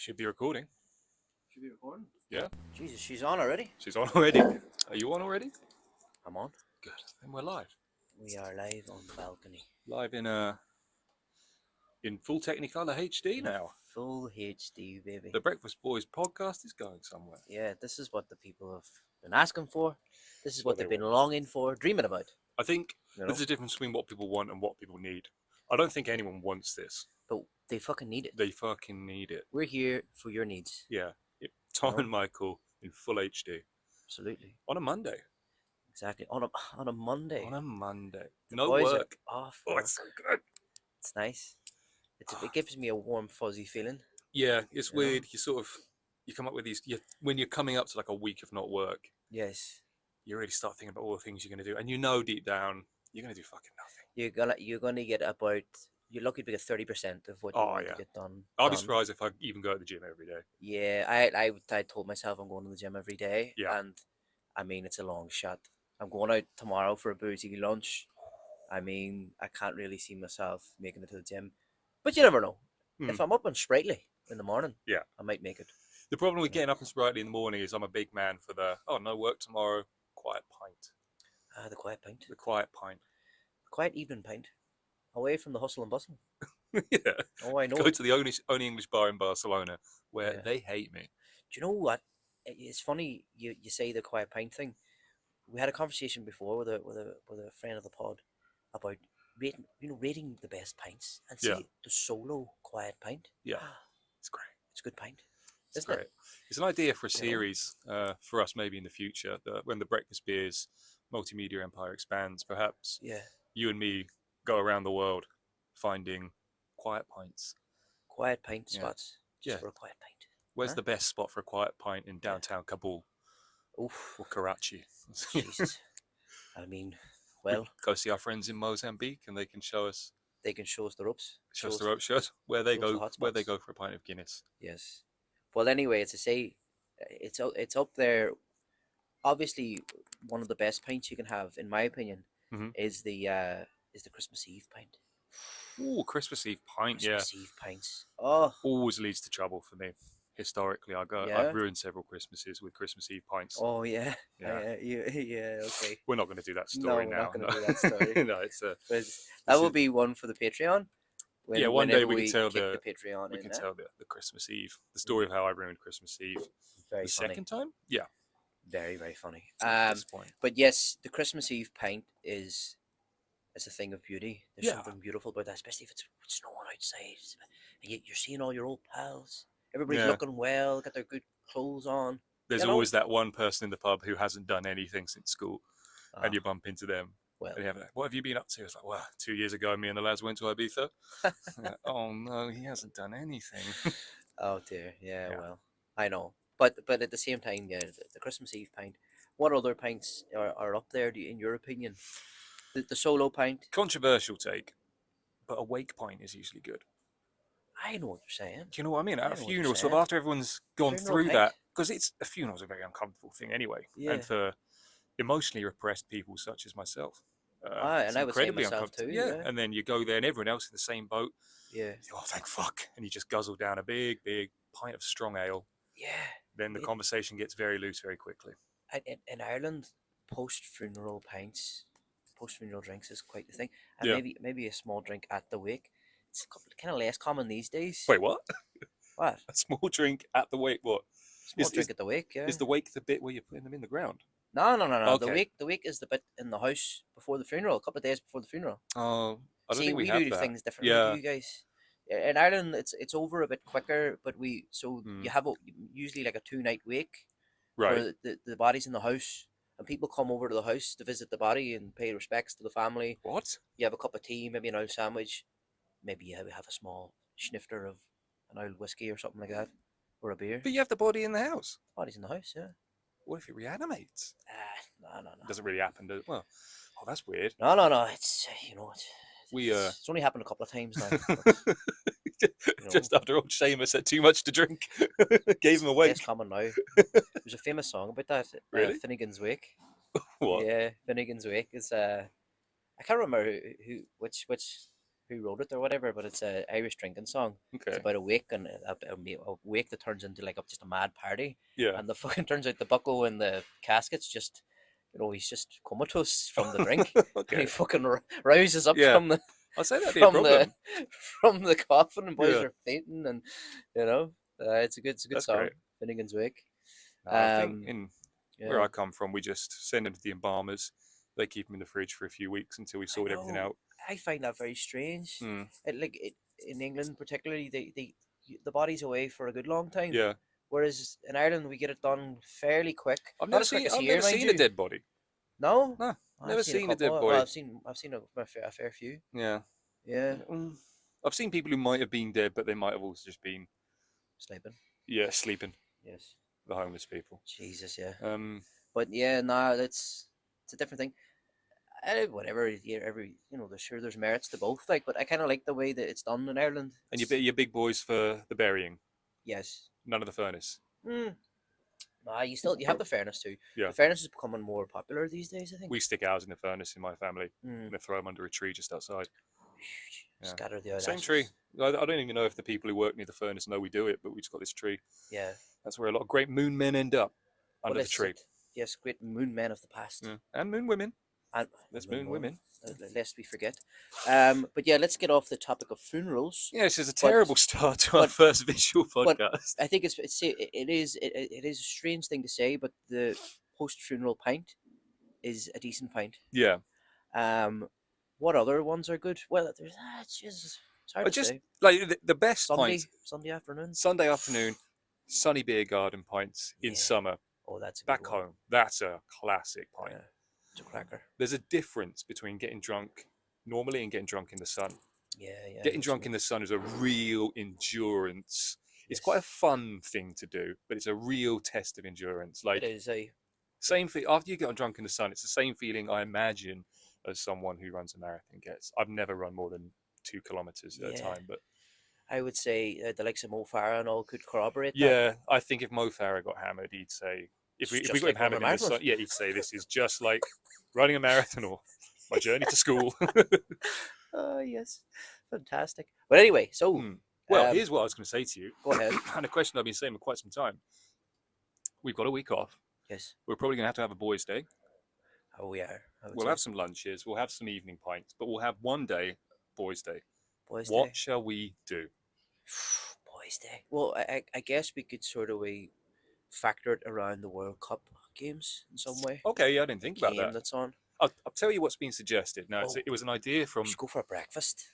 Should be recording. Should be recording? Yeah. Jesus, she's on already? She's on already. Are you on already? I'm on. Good. Then we're live. We are live on the balcony. Live in full Technicolor HD now. Full HD, baby. The Breakfast Boys podcast is going somewhere. Yeah, this is what the people have been asking for. This is what what they've they been longing for, dreaming about. I think You know? there's a difference between what people want and what people need. I don't think anyone wants this. But they fucking need it. They fucking need it. We're here for your needs. Yeah. Tom and Michael in full HD. Absolutely. On a Monday. Exactly. On a Monday. On a Monday. The No boys work. are off Oh, work. it's so good. It's nice. It gives me a warm, fuzzy feeling. Yeah, it's You know? weird. You come up with these, when you're coming up to like a week of not work, Yes. you really start thinking about all the things you're going to do. And you know deep down, you're going to do fucking nothing. You're gonna get about, you're lucky to get 30% of what you want to get done. I'll be surprised if I even go to the gym every day. Yeah, I told myself I'm going to the gym every day. Yeah. And I mean, it's a long shot. I'm going out tomorrow for a boozy lunch. I mean, I can't really see myself making it to the gym. But you never know. If I'm up and sprightly in the morning, yeah, I might make it. The problem with getting up and sprightly in the morning is I'm a big man for no work tomorrow, quiet pint. The quiet pint. The quiet pint. The quiet evening pint. Away from the hustle and bustle. Yeah. Oh, I know. Go to the only English bar in Barcelona where they hate me. Do you know what? It's funny you say the quiet pint thing. We had a conversation before with a friend of the pod about rating the best pints and see the solo quiet pint. Yeah, it's great. It's a good pint. It's great. It's an idea for a series for us maybe in the future. When the Breakfast Beers multimedia empire expands, perhaps you and me go around the world finding quiet pints. Quiet pint spots. Just for a quiet pint. Where's the best spot for a quiet pint in downtown Kabul? Oof. Or Karachi? Jesus. I mean, well, go see our friends in Mozambique, and they can show us. They can show us the ropes. Show us the ropes. Show us where they go. Where they go for a pint of Guinness. Yes. Well, anyway, it's to say, it's up there. Obviously, one of the best pints you can have, in my opinion, is the Christmas Eve pint. Ooh, Christmas Eve pint. Christmas Eve pints. Oh, always leads to trouble for me. Historically, I've ruined several Christmases with Christmas Eve pints. Oh yeah. Okay. We're not going to do that story now. We're not going to do that story. No, it's a. That will be one for the Patreon. One day we can tell the Patreon. We can tell the Christmas Eve, the story of how I ruined Christmas Eve. Very funny. Second time, yeah. Very, very funny. At this point. But yes, the Christmas Eve pint is a thing of beauty. There's something beautiful about that, especially if it's snowing outside, and yet you're seeing all your old pals. Everybody's looking well, got their good clothes on. There's always that one person in the pub who hasn't done anything since school, and you bump into them. Well, and what have you been up to? It's like, well, 2 years ago, me and the lads went to Ibiza. Oh no, he hasn't done anything. Oh dear, yeah, well, I know, but at the same time, the Christmas Eve pint. What other pints are up there, in your opinion? The solo pint. Controversial take, but a wake pint is usually good. I know what you're saying. Do you know what I mean? At a funeral, so after everyone's gone through that, because a funeral's a very uncomfortable thing anyway, and for emotionally repressed people such as myself, and I would say myself too. Yeah, and then you go there, and everyone else in the same boat. Yeah. Oh, thank fuck! And you just guzzle down a big pint of strong ale. Yeah. Then the conversation gets very loose very quickly. In Ireland, post-funeral pints, post-funeral drinks is quite the thing, and maybe a small drink at the wake. It's kind of less common these days. Wait, what? What? A small drink at the wake? What? Small drink at the wake, yeah. Is the wake the bit where you're putting them in the ground? No. Okay. The wake is the bit in the house before the funeral, a couple of days before the funeral. Oh, I don't think we have do that. Things differently. Yeah. You guys. In Ireland, it's over a bit quicker, but you have usually like a 2-night wake, right? Where the body's in the house, and people come over to the house to visit the body and pay respects to the family. What? You have a cup of tea, maybe an old sandwich. Maybe you have a small snifter of an old whiskey or something like that, or a beer. But you have the body in the house. The body's in the house, yeah. What if it reanimates? No. It doesn't really happen, does it? Well, that's weird. No. It's it's only happened a couple of times now. Just after old Seamus had too much to drink, gave him away. It's common now. There's a famous song about that. Really? Finnegan's Wake. What? Yeah, Finnegan's Wake is. I can't remember which who wrote it or whatever, but it's a Irish drinking song. Okay. It's about a wake and a wake that turns into like just a mad party. Yeah. And the fucking turns out the bucko in the casket's just, he's just comatose from the drink. And he Okay. fucking rouses up Yeah. from the I'd say that'd be a from the problem. from the coffin, and boys Yeah. are fainting, and it's a good That's song. great. Finnegan's Wake. I think in where Yeah. I come from, we just send them to the embalmers. They keep them in the fridge for a few weeks until we I sort everything know. out. I find that very strange. Mm. In England, particularly, the body's away for a good long time. Yeah. Whereas in Ireland, we get it done fairly quick. I've Not never as quick seen. as I've here, never mind seen a you. dead body. No, No, I've never seen a seen a dead couple. body. Well, I've seen a fair few. Yeah. Yeah, I've seen people who might have been dead, but they might have also just been sleeping. sleeping. Yes. The homeless people. Jesus, yeah. Um, But yeah, no, it's a different thing. Whatever, yeah, there's merits to both. Like, but I kind of like the way that it's done in Ireland. and your big boys for the burying. Yes. None of the furnace. Nah, you have the fairness too. Yeah. The fairness is becoming more popular these days, I think. We stick ours in the furnace in my family and then throw them under a tree just outside. Yeah. Scatter the same tree. I don't even know if the people who work near the furnace know we do it, but we just got this tree. Yeah. That's where a lot of great moon men end up, under the tree. Yes, great moon men of the past. Yeah. And moon women. And there's moon women. Lest we forget. But yeah, let's get off the topic of funerals. Yeah, this is a terrible start to our first visual podcast. But I think it is a strange thing to say, but the post-funeral pint is a decent pint. Yeah. What other ones are good? Well, it's hard to say. Like the best pints. Sunday afternoon. Sunday afternoon, sunny beer garden pints in summer. Oh, that's a good back one. home. That's a classic pint. Yeah, it's a cracker. There's a difference between getting drunk normally and getting drunk in the sun. Yeah. Getting drunk in the sun is a real endurance. It's quite a fun thing to do, but it's a real test of endurance. Like it is a same thing after you get drunk in the sun. It's the same feeling I imagine as someone who runs a marathon gets. I've never run more than 2 kilometers at a time, but I would say the likes of Mo Farah and all could corroborate that. Yeah, I think if Mo Farah got hammered, he'd say if we got him hammered in the sun, he'd say this is just like running a marathon or my journey to school. Oh yes, fantastic. But anyway, so here's what I was going to say to you. Go ahead. And a question I've been saying for quite some time. We've got a week off. Yes. We're probably going to have a boys' day. Oh, we are. We'll have some lunches. We'll have some evening pints, but we'll have one day boys' day. What shall we do? Boys' Day. Well, I guess we could sort of factor it around the World Cup games in some way. Okay, yeah, I didn't think about that. That's on. I'll tell you what's been suggested. Now, it was an idea from. We should go for a breakfast.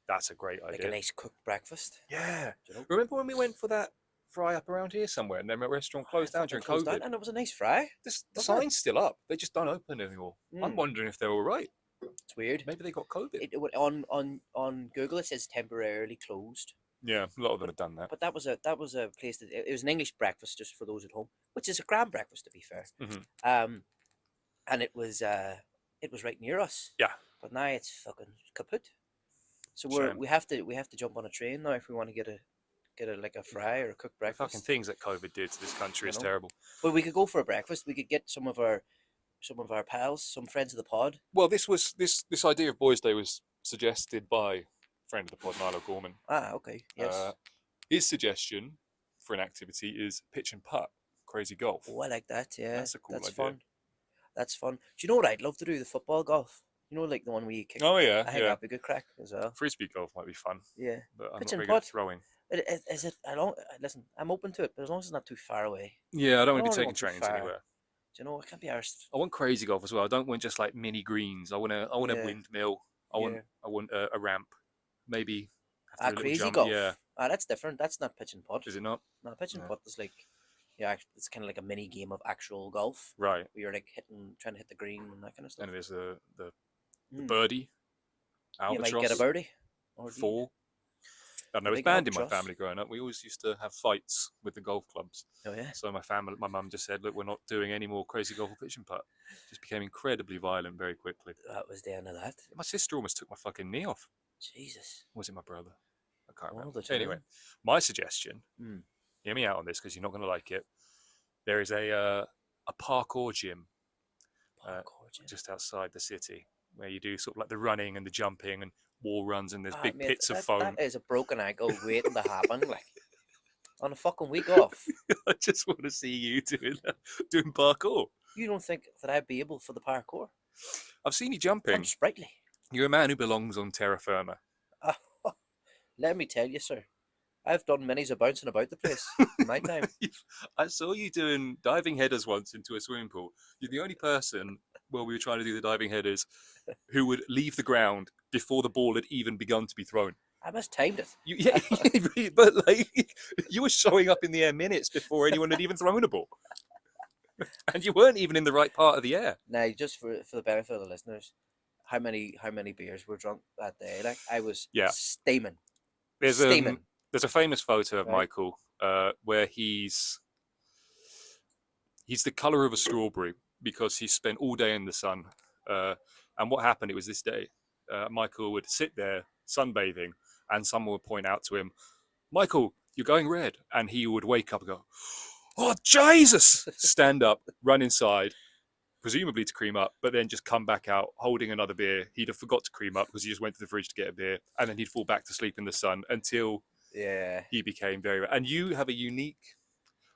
That's a great idea. Like a nice cooked breakfast. Yeah. Remember when we went for that fry up around here somewhere and then the restaurant closed down during COVID? And it was a nice fry. The sign's still up. They just don't open anymore. I'm wondering if they're all right. It's weird. Maybe they got COVID. On Google it says temporarily closed. Yeah, a lot of them have done that. But that was a place that it was an English breakfast just for those at home, which is a grand breakfast to be fair. And it was right near us. Yeah. But now it's fucking kaput. So we have to jump on a train now if we want to get a like a fry or a cooked breakfast. The fucking things that COVID did to this country is terrible. But we could go for a breakfast. We could get some of our pals, some friends of the pod. Well, this idea of Boys' Day was suggested by friend of the pod, Milo Gorman. Ah, okay. Yes. His suggestion for an activity is pitch and putt, crazy golf. Oh, I like that. Yeah, that's a cool idea. Fun. That's fun. Do you know what I'd love to do? The football golf. You know, like the one where you kick. Oh yeah, I think that'd be a good crack as well. Frisbee golf might be fun. Yeah, but I'm pitch not very and good putt. at throwing. Is it? Listen, I'm open to it, but as long as it's not too far away. Yeah, I don't want to be taking trains anywhere. Do you know? I can't be arsed. I want crazy golf as well. I don't want just like mini greens. I want a windmill. I want a ramp. Maybe. Crazy golf. Yeah. That's different. That's not pitch and putt. Is it not? No, pitch and putt is like, it's kind of like a mini game of actual golf. Right. Where you're like trying to hit the green and that kind of stuff. And there's the birdie. Albatross. You might get a birdie. Or 4. I don't know. It's banned in my family growing up. We always used to have fights with the golf clubs. Oh yeah. So my mum just said, "Look, we're not doing any more crazy golf or pitch and putt." Just became incredibly violent very quickly. That was the end of that. My sister almost took my fucking knee off. Jesus. Or was it my brother? I can't remember. The two. Anyway, my suggestion. Hear me out on this because you're not going to like it. There is a parkour gym. Just outside the city where you do sort of like the running and the jumping and wall runs and there's Ah, big mate, pits of foam. that is a broken ankle waiting to happen. Like on a fucking week off. I just want to see you doing parkour. You don't think that I'd be able for the parkour? I've seen you I'm jumping. sprightly. You're a man who belongs on terra firma. Let me tell you, sir. I've done many's a bouncing about the place in my time. I saw you doing diving headers once into a swimming pool. You're the only person, while we were trying to do the diving headers, who would leave the ground before the ball had even begun to be thrown. I must timed it. Yeah, but like you were showing up in the air minutes before anyone had even thrown a ball, and you weren't even in the right part of the air. Now, just for the benefit of the listeners, how many beers were drunk that day? Like I was steaming. There's a famous photo of Right. Michael where he's the color of a strawberry because he spent all day in the sun. And what happened? It was this day. Michael would sit there sunbathing, and someone would point out to him, "Michael, you're going red," and he would wake up and go, "Oh Jesus!" Stand up, run inside, presumably to cream up, but then just come back out holding another beer. He'd have forgot to cream up because he just went to the fridge to get a beer, and then he'd fall back to sleep in the sun until he became very red. And you have a unique,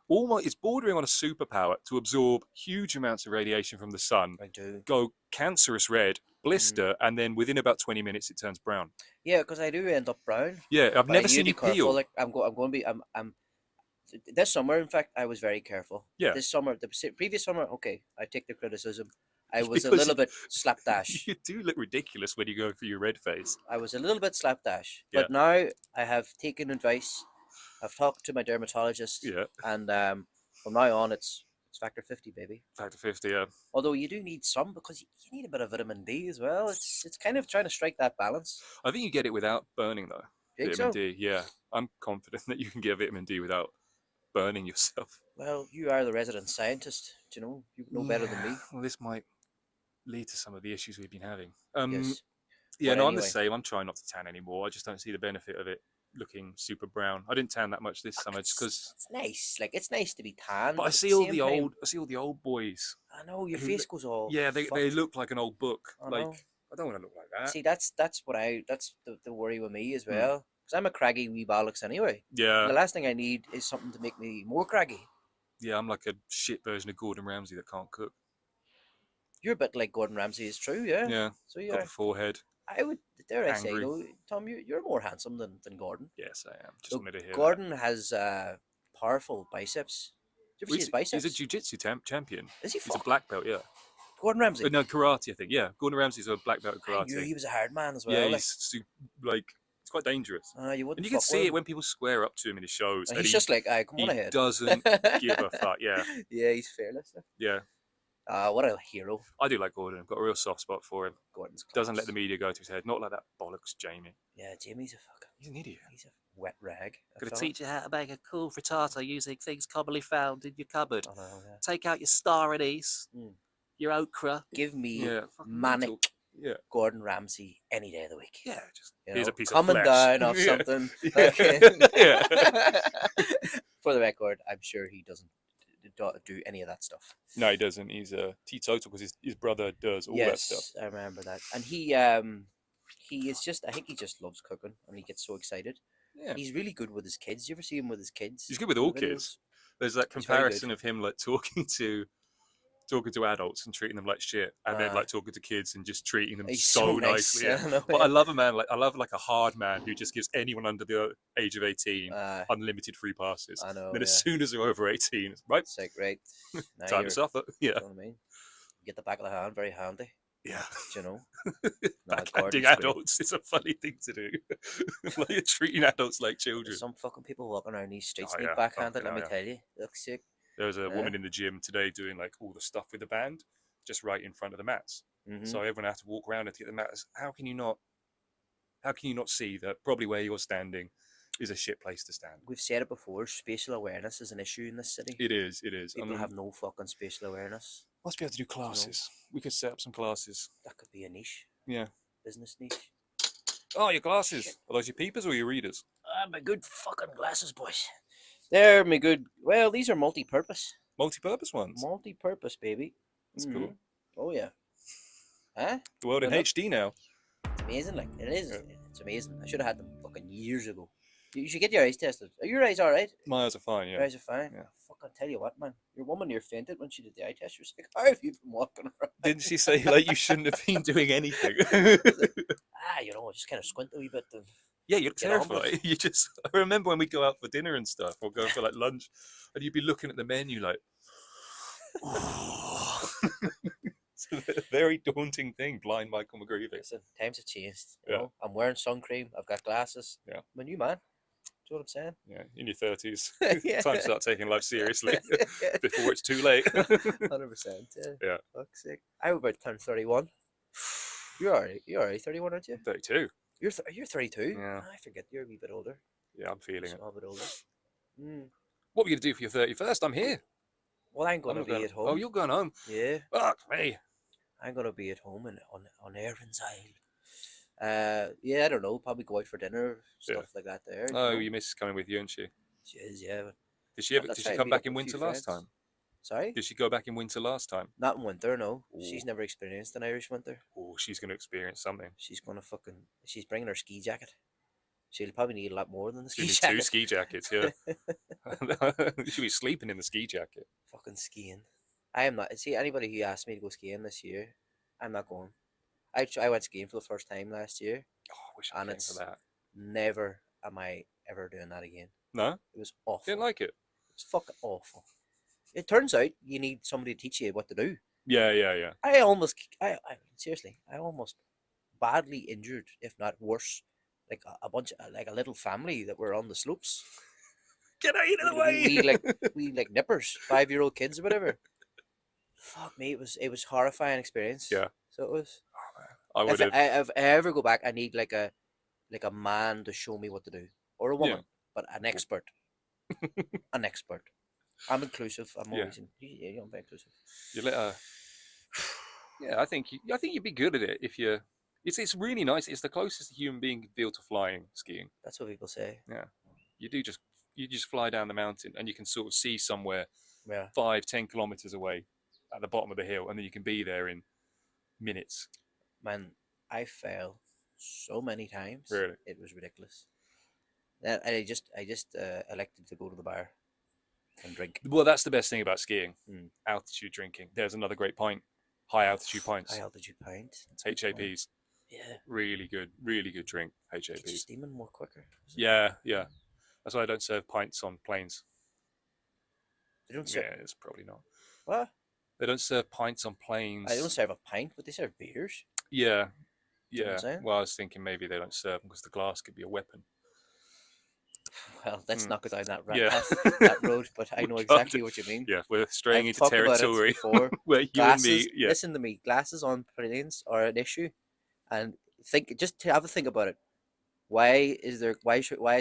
almost, it's bordering on a superpower to absorb huge amounts of radiation from the sun. I do. Go cancerous red, blister, and then within about 20 minutes it turns brown. Yeah, because I do end up brown. Yeah, I've But never I need seen to you be careful. peel. Like I'm going to be. I'm. This summer, in fact, I was very careful. Yeah. This summer, the previous summer, okay, I take the criticism. I was a Because little bit slapdash. You do look ridiculous when you go for your red face. I was a little bit slapdash. Yeah. But now I have taken advice. I've talked to my dermatologist. Yeah. And from now on, it's factor 50, baby. Factor 50, yeah. Although you do need some because you need a bit of vitamin D as well. It's kind of trying to strike that balance. I think you get it without burning though. Think Vitamin so? D, yeah. I'm confident that you can get vitamin D without burning yourself. Well, you are the resident scientist. Do you know? You know better than me. Well, this might lead to some of the issues we've been having. Yes. Yeah, But no, I'm the anyway. same. I'm trying not to tan anymore. I just don't see the benefit of it looking super brown. I didn't tan that much this summer just because. It's nice. Like it's nice to be tan. But I at see the all same the time- old boys. I know your who face look- goes all. Yeah, they fucked. look like an old book. I Like know. I don't want to look like that. See, that's the worry with me as well. Because I'm a craggy wee bollocks anyway. Yeah, The last thing I need is something to make me more craggy. yeah, I'm like a shit version of Gordon Ramsay that can't cook. You're a bit like Gordon Ramsay is true, yeah. Yeah, So got yeah, the forehead. I would dare I say Angry. though, Tom, you're more handsome than Gordon. Yes, I am. Just So wanted to hear Gordon has powerful biceps. Did you ever see his biceps? He's a jiu-jitsu champion. Is he? He's a Fuck. black belt, yeah. Gordon Ramsay. No, karate, I think. Yeah, Gordon Ramsay's a black belt in I knew karate. he was a hard man as well. Yeah, like, he's it's quite dangerous. you wouldn't. And you can fuck see with it him. when people square up to him in his shows. And and he's just like, "Aye, come on he ahead." doesn't give a fuck. Yeah, Yeah, he's fearless. yeah. What a hero. I do like Gordon. I've got a real soft spot for him. Gordon's Doesn't let class. the media go to his head. Not like that bollocks Jamie. Yeah, Jamie's a fucking. He's an idiot. He's a wet rag. Gonna teach you how to make a cool frittata using things commonly found in your cupboard. I know, yeah. Take out your star anise, Mm. your okra. Give me Yeah, fucking manic mental. Yeah, Gordon Ramsay any day of the week. yeah. Just You here's know, a piece coming of flesh. down off Yeah. something. Yeah. For the record, I'm sure he doesn't do any of that stuff. No, he doesn't. He's a teetotal because his brother does all that stuff. I remember that. And he is just, I think he just loves cooking and he gets so excited. Yeah, He's really good with his kids. You ever see him with his kids? he's good with in all the kids. videos? There's that He's very good. comparison of him like talking to adults and treating them like shit, and then like talking to kids and just treating them He's so nice. nicely. Yeah. I know, But yeah. I love a man like a hard man who just gives anyone under the age of 18 unlimited free passes. I know. Then yeah. as soon as they're over 18, it's right, It's like, right. Now time you're- to suffer. Yeah, You know what I mean? Get the back of the hand, very handy. yeah. Do you know? Backhanding Gordon's great. adults is a funny thing to do. Like you're treating adults like children. There's some fucking people walking around these streets Oh, need yeah. backhanded, Fucking let me hell, tell you. Looks sick. There was a Yeah. woman in the gym today doing like all the stuff with the band, just right in front of the mats. Mhm. So everyone had to walk around and to get the mats. How can you not see that probably where you're standing is a shit place to stand? We've said it before, spatial awareness is an issue in this city. It is. It is. People have no fucking spatial awareness. Must be able to do classes. We could set up some classes. That could be a niche, Yeah. business niche. Oh, your glasses. Are those your peepers or your readers? My good fucking glasses, boys. They're my good. Well, these are multi-purpose. Multi-purpose ones. Multi-purpose, baby. That's cool. Oh yeah. Huh? The world in Well, look- HD now. amazing. Like it is. Yeah. It's amazing. I should have had them fucking years ago. You should get your eyes tested. Are your eyes all right? My eyes are fine. Your Yeah. eyes are fine. Yeah. Fucking tell you what, man. Your woman near fainted when she did the eye test. She was like, "How have you been walking around?" Didn't she say like you shouldn't have been doing anything? Just kind of squint a wee bit. And Yeah, you're Get on with terrified. You just. I remember when we go out for dinner and stuff, or go for like lunch, and you'd be looking at the menu like. It's a very daunting thing, blind Michael McGreevy. listen, times have changed. Yeah. You know? I'm wearing sun cream. I've got glasses. Yeah. I'm a new man. Do you know what I'm saying? Yeah, in your 30s. Yeah. Time to start taking life seriously before it's too late. 100%. Yeah. Fuck's sake. I'm about to turn 31. You're already 31, aren't you? 32. You're 32. Yeah. I forget you're a wee bit older. Yeah, I'm feeling it. Small bit older. Mm. What are you going to do for your 31st? I'm here. Well, I'm going to not be going- at home. Oh, you're going home? Yeah. Fuck me. I'm going to be at home on Erin's Isle. Yeah, I don't know. Probably go out for dinner, stuff like that there. you Oh, know. your missus is coming with you, isn't she? She is, yeah. But Did she ever? that's Did she right, come meet back up in with a few winter last friends. time? Sorry? Did she go back in winter last time? Not in winter, no. She's Ooh. never experienced an Irish winter. Oh, she's going to experience something. She's she's bringing her ski jacket. She'll probably need a lot more than the ski She'll need jacket. 2 ski jackets, yeah. She'll be sleeping in the ski jacket. Fucking skiing. I am not. See, anybody who asked me to go skiing this year, I'm not going. I went skiing for the first time last year. Oh, I wish I And came it's- for that. Never am I ever doing that again. No? It was awful. Didn't like it? It's fucking awful. It turns out you need somebody to teach you what to do. Yeah. I almost badly injured, if not worse, like a bunch, like a little family that were on the slopes. Get out of the way! We like nippers, 5-year-old kids or whatever. Fuck me, it was horrifying experience. Yeah. So it was. I would have. If I ever go back, I need like a man to show me what to do, or a woman, but an expert. An expert. I'm inclusive. I'm Yeah. always I'm very inclusive. You let her. Yeah, I think you'd be good at it if you. It's really nice. It's the closest a human being can feel to flying skiing. That's what people say. You just fly down the mountain and you can sort of see somewhere Yeah. 5-10 kilometers away at the bottom of the hill, and then you can be there in minutes. Man, I fell so many times. Really? It was ridiculous. Then I just elected to go to the bar and drink. Well, that's the best thing about skiing. Mm. Altitude drinking. There's another great pint. High altitude pints. High altitude pint. That's a good point. HAPs. Yeah. Really good drink. Get you HAPs. steaming more quicker. is it? Yeah. That's why I don't serve pints on planes. They don't serve. Yeah, it's probably not. What? They don't serve pints on planes. I don't serve a pint, but they serve beers. Yeah. what I'm saying? Well, I was thinking maybe they don't serve them because the glass could be a weapon. Well, let's not go down that Yeah. that road, but I We know can't exactly do- what you mean. Yeah, we're straying I've into talked about it territory before. where you Glasses, and me. Yeah. listen to me. Glasses on planes are an issue, and have a think about it. Why is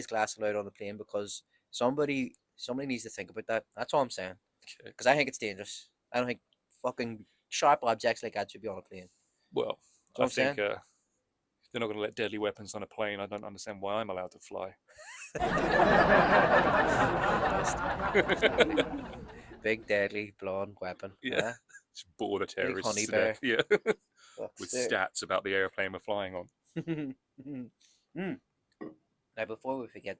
glass allowed on the plane? Because somebody needs to think about that. That's all I'm saying. Okay. Because I think it's dangerous. I don't think fucking sharp objects like that should be on a plane. Well, what I I'm think they're not going to let deadly weapons on a plane. I don't understand why I'm allowed to fly. Big deadly blonde weapon. Yeah. Just bore the terrorists honey to death. Yeah. Fuck's With sake. stats about the airplane we're flying on. Now, before we forget,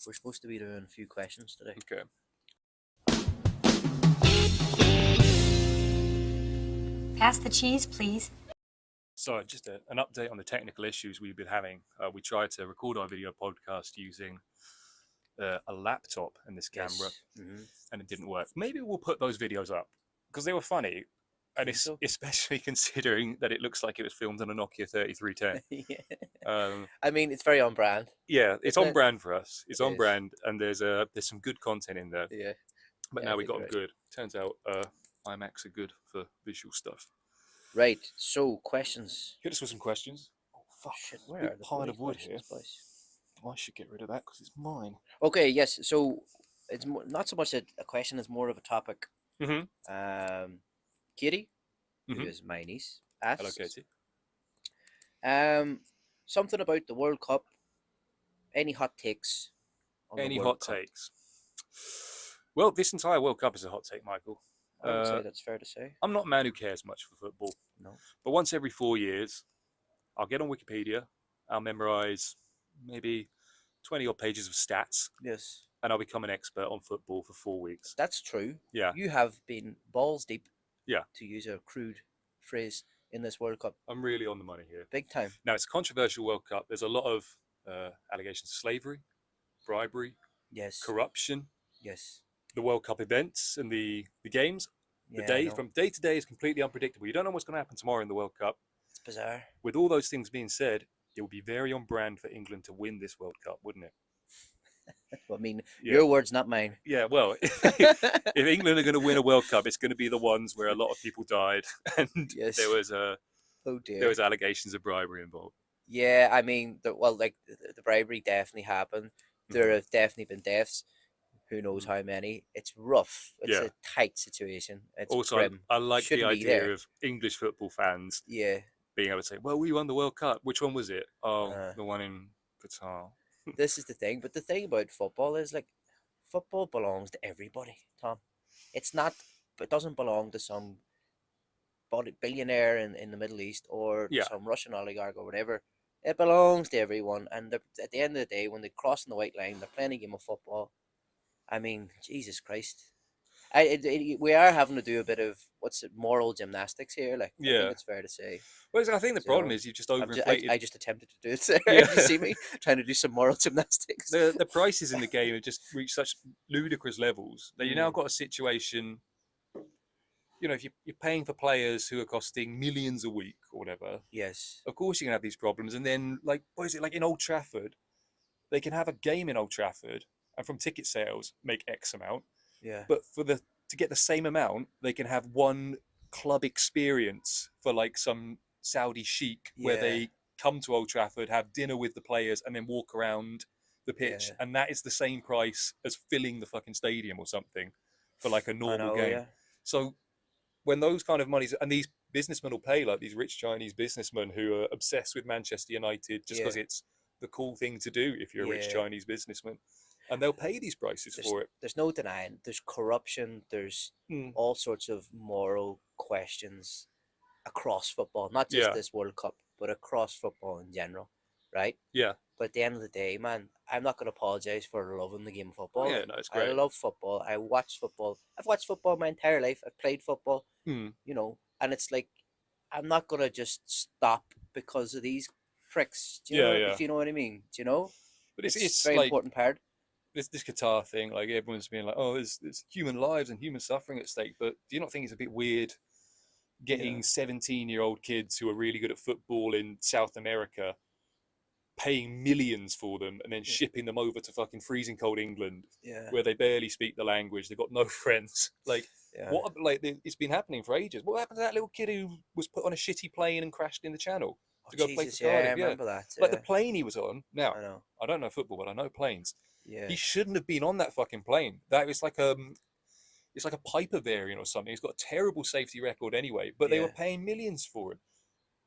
we're supposed to be doing a few questions today. Okay. Pass the cheese, please. So, just an update on the technical issues we've been having. We tried to record our video podcast using a laptop and this camera, Yes. Mhm. and it didn't work. Maybe we'll put those videos up because they were funny, and Think so? especially considering that it looks like it was filmed on a Nokia 3310. Yeah. I mean, it's very on brand. Yeah, it's Isn't on it? brand for us. It's It on is. brand, and there's some good content in there. Yeah. But Yeah, I now we think got you're them right. good. Turns out iMacs are good for visual stuff. Right. So, questions. Hit us with some questions. Oh fuck! Shit, Big where are the pile bloody of wood here. questions, boys? I should get rid of that because it's mine. Okay. Yes. So, it's not so much a question; it's more of a topic. Mm-hmm. Katie, who Mhm. is my niece, asks, Hello, Katie. something about the World Cup. Any hot takes? On the Any World hot Cup? takes? Well, this entire World Cup is a hot take, Michael. I would say that's fair to say. I'm not a man who cares much for football, No. but once every 4 years, I'll get on Wikipedia. I'll memorize maybe 20 odd pages of stats, Yes, and I'll become an expert on football for 4 weeks. that's true. Yeah, You have been balls deep, yeah. to use a crude phrase, in this World Cup. I'm really on the money here. Big time. Now, it's a controversial World Cup. There's a lot of allegations of slavery, bribery, Yes. corruption. Yes. The World Cup events and the games, the Yeah, I day know. from day to day is completely unpredictable. You don't know what's going to happen tomorrow in the World Cup. It's bizarre. With all those things being said, it would be very on brand for England to win this World Cup, wouldn't it? I mean, Yeah. your words, not mine. Yeah, well, if England are going to win a World Cup, it's going to be the ones where a lot of people died and Yes. there was Oh dear. there was allegations of bribery involved. Yeah, I mean, the bribery definitely happened. There have definitely been deaths. Who knows how many? It's rough. It's a tight situation. It's Also, grim. I like the Shouldn't be idea there. of English football fans Yeah. being able to say, "Well, we won the World Cup. Which one was it? Oh, Uh. the one in Qatar." This is the thing. But the thing about football is, like, football belongs to everybody, Tom. It's not. It doesn't belong to some billionaire in the Middle East or Yeah. some Russian oligarch or whatever. It belongs to everyone. And at the end of the day, when they cross the white line, they're playing a game of football. I mean, Jesus Christ. We are having to do a bit of moral gymnastics here. Like, I Yeah. think it's fair to say. Well, I think the You problem know, is you've just overinflated. I just attempted to do it there. Yeah. You see me trying to do some moral gymnastics. The prices in the game have just reached such ludicrous levels that you now Mm. got a situation. You know, if you're paying for players who are costing millions a week or whatever, Yes. of course you're gonna have these problems. And then, like, what is it like in Old Trafford? They can have a game in Old Trafford and from ticket sales make X amount, Yeah. but to get the same amount, they can have one club experience for like some Saudi sheik where Yeah. they come to Old Trafford, have dinner with the players, and then walk around the pitch, Yeah. and that is the same price as filling the fucking stadium or something for like a I normal know, game. yeah. So when those kind of monies and these businessmen will pay, like these rich Chinese businessmen who are obsessed with Manchester United just because Yeah. it's the cool thing to do if you're a rich Yeah. Chinese businessman, and they'll pay these prices for it. There's no denying. There's corruption. There's Mm. all sorts of moral questions across football, not just Yeah. this World Cup, but across football in general, right? Yeah. But at the end of the day, man, I'm not going to apologize for loving the game of football. Yeah, Like, no, it's I great. love football. I watch football. I've watched football my entire life. I've played football, Mm. you know, and it's like, I'm not going to just stop because of these pricks. Do you Yeah, know, yeah. if you know what I mean? Do you know? But it's a very like important part. this Qatar thing. Like everyone's being like, "Oh, there's human lives and human suffering at stake." But do you not think it's a bit weird getting Yeah. 17-year-old kids who are really good at football in South America, paying millions for them, and then Yeah. shipping them over to fucking freezing cold England, Yeah. where they barely speak the language, they've got no friends. Like, Yeah. what? Like, it's been happening for ages. What happened to that little kid who was put on a shitty plane and crashed in the Channel Oh, to go play Jesus, for yeah, Cardiff? I remember that. Like the Yeah. plane he was on. Now, I know. I don't know football, but I know planes. Yeah. He shouldn't have been on that fucking plane. That was like it's like a Piper variant or something. He's got a terrible safety record anyway, but they were Yeah. paying millions for him.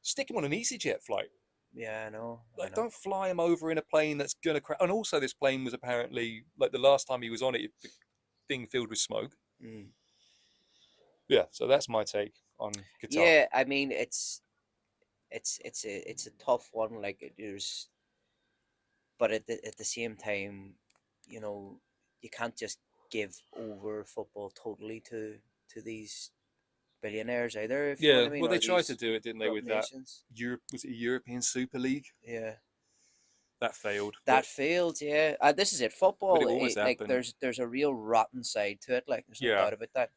Stick him on an EasyJet flight. Yeah, I know. Like, don't fly him over in a plane that's gonna crash. And also, this plane was apparently like the last time he was on it, the thing filled with smoke. Mm. Yeah, so that's my take on Qatar. Yeah, I mean, it's a tough one. Like, but at the same time, you know, you can't just give over football totally to these billionaires either. If you know Yeah, what I mean, well, or they tried to these do it, didn't they, corrupt with that nations. was it a European Super League? Yeah, That failed. that failed. Yeah, this is it. Football, But it always like happened. there's a real rotten side to it. Like, there's no Yeah. doubt about that.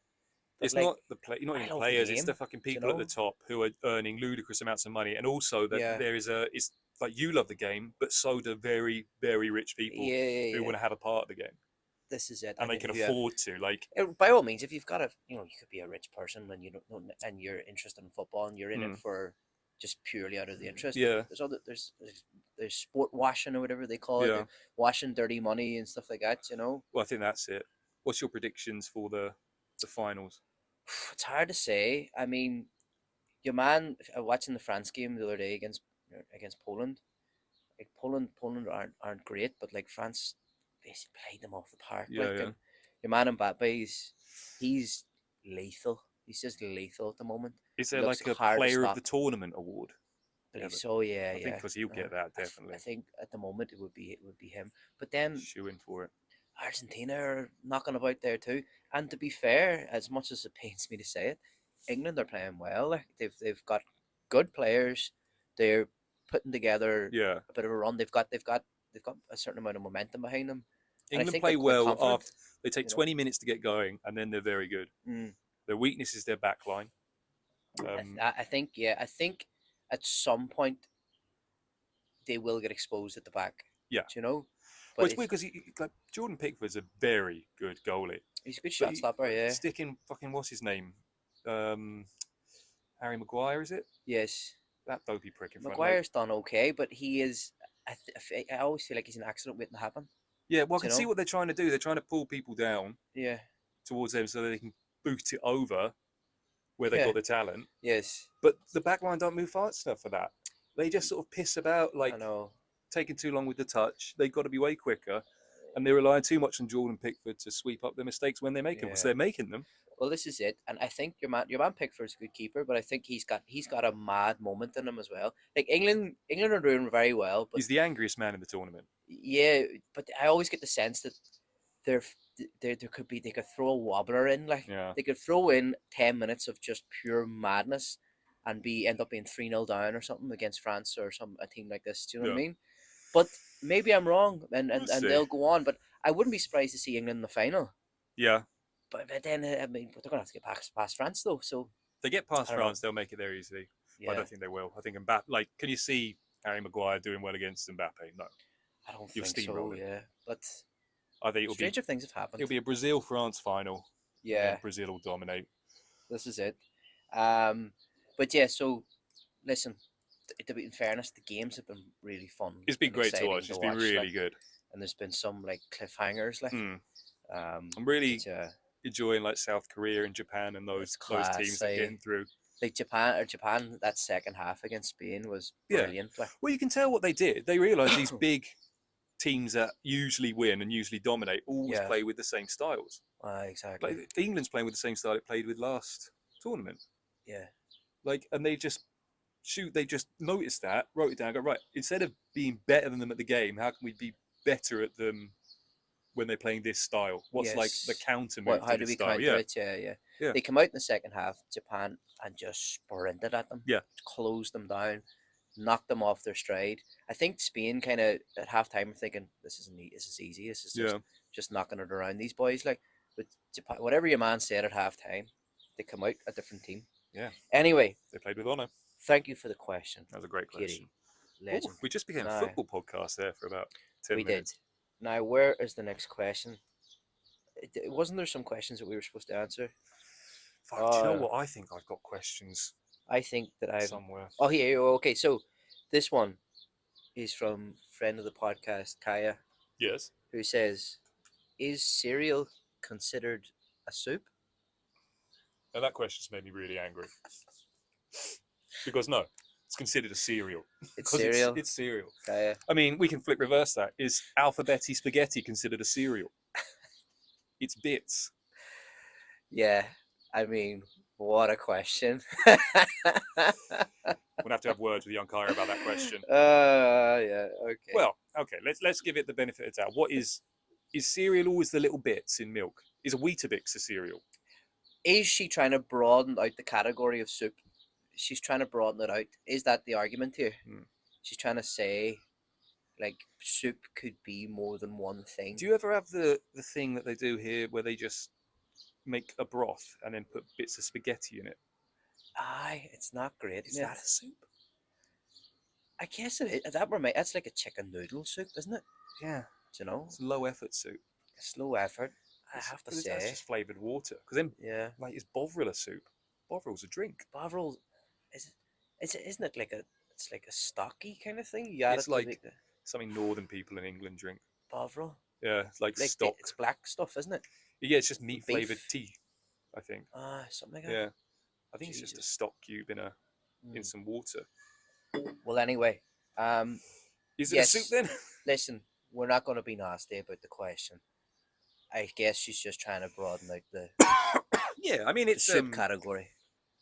But It's like, not the play, not I even love the players. It's game, the fucking do you people at the know? top who are earning ludicrous amounts of money, and also that Yeah. there is it's like you love the game, but so do very, very rich people Yeah. who want to have a part of the game, This is it. and they if can you have- afford to. Like, by all means, if you've got you could be a rich person and you don't know, and you're interested in football and you're in it for just purely out of the interest. Yeah. There's sport washing or whatever they call Yeah. it, washing dirty money and stuff like that. You know, well, I think that's it. What's your predictions for the finals? it's hard to say. I mean, your man, watching the France game the other day against Poland. Like, Poland aren't great, but like, France basically played them off the park. Yeah, like, yeah. And your man Mbappe, he's lethal. He's just lethal at the moment. Is there Looks like a hard to player of the stop. tournament award? believe Ever. so. Yeah, I think because he'll get that I definitely. think at the moment it would be him. But then Shooing for it. Argentina are knocking about there too. And to be fair, as much as it pains me to say it, England are playing well. Like they've got good players. They're putting together Yeah. a bit of a run. They've got a certain amount of momentum behind them. And I England think play they're quite well confident, after they take you know. 20 minutes to get going, and then they're very good. Their weakness is their back line. I think at some point they will get exposed at the back. Yeah. Do you know? Well, But it's weird because like Jordan Pickford's a very good goalie. he's a good shot stopper, yeah. Sticking fucking what's his name? Harry Maguire, is it? Yes. That dopey prick in front. Maguire's done okay, but he is. I always feel like he's an accident waiting to happen. Yeah, well, I can you see know? what they're trying to do. They're trying to pull people down Yeah. towards them so that they can boot it over where they've got the talent. Yes. But the backline don't move fast enough for that. They just sort of piss about, like I know. taking too long with the touch. They've got to be way quicker, and they rely too much on Jordan Pickford to sweep up their mistakes when they're making them. So they're making them. Well, this is it, and I think your man Pickford's a good keeper, but I think he's got a mad moment in him as well. Like England are doing very well, but He's the angriest man in the tournament. yeah, but I always get the sense that there they could throw a wobbler in, like they could throw in 10 minutes of just pure madness, and end up being 3-0 down or something against France or a team like this. Do you know what I mean? But maybe I'm wrong, and they'll go on. But I wouldn't be surprised to see England in the final. Yeah. But then I mean they're gonna have to get past France though. So if they get past France, they'll make it there easily. Yeah. I don't think they will. I think Mbappe. Like, can you see Harry Maguire doing well against Mbappe? No. I don't You'll think so. Yeah, but I think stranger things have happened. It'll be a Brazil-France final. Yeah, Brazil will dominate. This is it. But yeah. So listen. In fairness, the games have been really fun. It's been great to watch. It's been really good. And there's been some like cliffhangers. Like, I'm really enjoying like South Korea and Japan and those teams that are getting through. Like Japan, that second half against Spain was brilliant. Like, well, you can tell what they did. They realised these big teams that usually win and usually dominate always play with the same styles. Exactly. Like England's playing with the same style it played with last tournament. Yeah. Like, and they just noticed that, wrote it down, go, right, instead of being better than them at the game, how can we be better at them when they're playing this style? What's like the counter move to this style? Counter it? Yeah. They come out in the second half, Japan, and just sprinted at them. Yeah. Closed them down, knocked them off their stride. I think Spain kind of at halftime were thinking, this is easy. This is just knocking it around these boys. Like, but Japan, whatever your man said at halftime, they come out a different team. Yeah. Anyway. They played with honour. Thank you for the question. That was a great question. Legend. We just became a football podcast there for about 10 minutes. We did. Now, where is the next question? Wasn't there some questions that we were supposed to answer? Fuck, do you know what? I think I've got questions. I think that I've... somewhere. Oh, here. Okay, so this one is from friend of the podcast, Kaya. Yes. Who says, is cereal considered a soup? Now, that question's made me really angry. Because no, it's considered a cereal. It's cereal. It's cereal. Kaya. I mean, we can reverse that. Is alphabetti spaghetti considered a cereal? It's bits. Yeah, I mean, what a question. We'll have to have words with young Kaya about that question. Yeah, okay. Well, okay, let's give it the benefit of the doubt. What is cereal always the little bits in milk? Is a Weetabix a cereal? Is she trying to broaden out the category of soup? She's trying to broaden it out. Is that the argument here? She's trying to say, like, soup could be more than one thing. Do you ever have the thing that they do here where they just make a broth and then put bits of spaghetti in it? Aye, it's not great. Is that a soup? I guess it is. That's like a chicken noodle soup, isn't it? Yeah. Do you know? It's low effort soup. It's low effort. I have to say. That's just flavoured water. Because then, like, is Bovril a soup? Bovril's a drink. Bovril, isn't it like it's like a stocky kind of thing? It's like something northern people in England drink. Bovril? Yeah, it's like stock. It's black stuff, isn't it? Yeah, it's just meat flavoured tea, I think. Something like that. Yeah. I think it's just a stock cube in some water. Well, anyway. Is it a soup then? Listen, we're not going to be nasty about the question. I guess she's just trying to broaden out the yeah, I mean, it's soup category.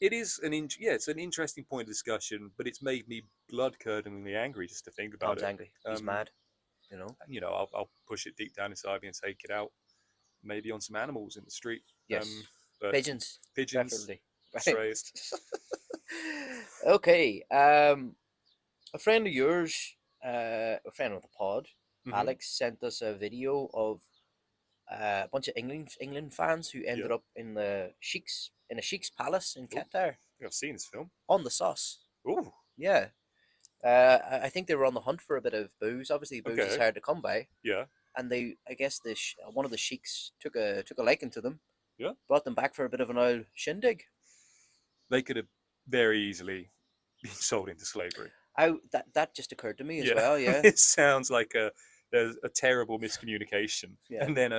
It is it's an interesting point of discussion, but it's made me blood-curdlingly angry just to think about Tom's it. angry. He's mad. You know. I'll push it deep down inside me and take it out, maybe on some animals in the street. Yes. But Pigeons. pigeons, Preferably. strays. Okay. A friend of yours, a friend of the pod, Mhm. Alex, sent us a video of a bunch of England fans who ended up in a sheik's palace in Qatar I've seen this film. on the sauce. Ooh, Yeah. I think they were on the hunt for a bit of booze. Obviously, booze is Okay. hard to come by, yeah, and I guess one of the sheiks took a liking to them. Yeah. Brought them back for a bit of an old shindig. they could have very easily been sold into slavery. That just occurred to me as well. Yeah. It sounds like there's a terrible miscommunication. Yeah. And then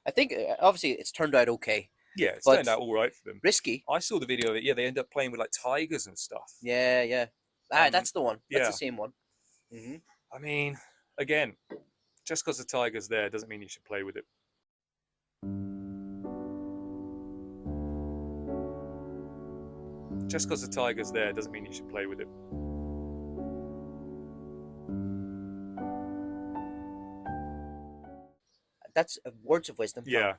I think obviously it's turned out okay. it's But- turned out all right for them. Risky. I saw the video of it. Yeah, they end up playing with like tigers and stuff. Yeah, yeah. That's the one. That's yeah. the same one. Mm-hmm. I mean, again, just because the tiger's there doesn't mean you should play with it. Just because the tiger's there doesn't mean you should play with it. That's words of wisdom. Tom. Yeah.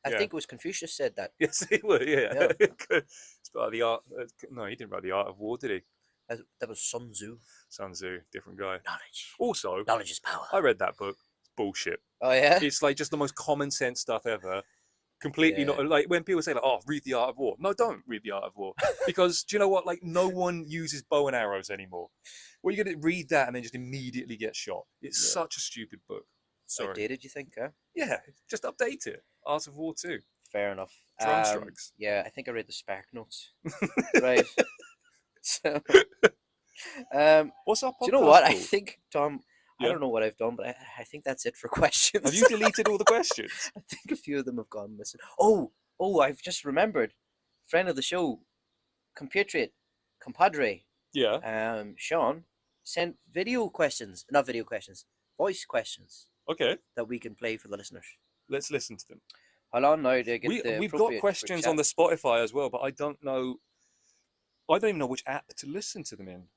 I yeah. think it was Confucius said that. Yes, it would. Yeah. Yeah. It's about the art. No, he didn't write the Art of War, did he? That was Sun Tzu. Sun Tzu, different guy. Knowledge. Also, Knowledge is power. I read that book. It's bullshit. Oh yeah. It's like just the most common sense stuff ever. Completely Yeah. not like when people say like, "Oh, read the Art of War." No, don't read the Art of War because do you know what? Like, no one uses bow and arrows anymore. Well, you're gonna read that and then just immediately get shot. It's Yeah. such a stupid book. Sorry. Outdated, you think? Huh? Yeah, just update it. Art of War 2. Fair enough. Drum strikes. Yeah, I think I read the Spark Notes. Right. So, What's our podcast do you know what? I called? think, Tom, I Yeah. don't know what I've done, but I think that's it for questions. Have you deleted all the questions? I think a few of them have gone missing. Oh, I've just remembered. Friend of the show, compatriot, compadre, Yeah. Sean, sent not video questions, voice questions Okay. that we can play for the listeners. Let's listen to them. Hold on now to get the We've got appropriate questions chat. on the Spotify as well, but I don't even know which app to listen to them in.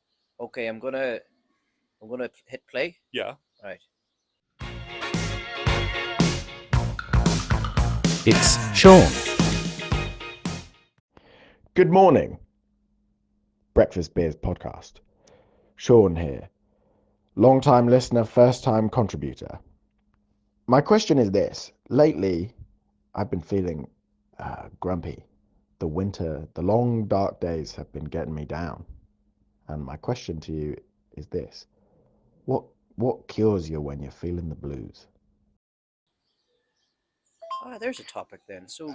Okay, I'm gonna hit play. Yeah. Right. It's Sean. Good morning. Breakfast Beers podcast. Sean here. Long-time listener, first-time contributor. My question is this. Lately, I've been feeling grumpy. The long dark days have been getting me down. And my question to you is this. What cures you when you're feeling the blues? Ah, there's a topic then. So,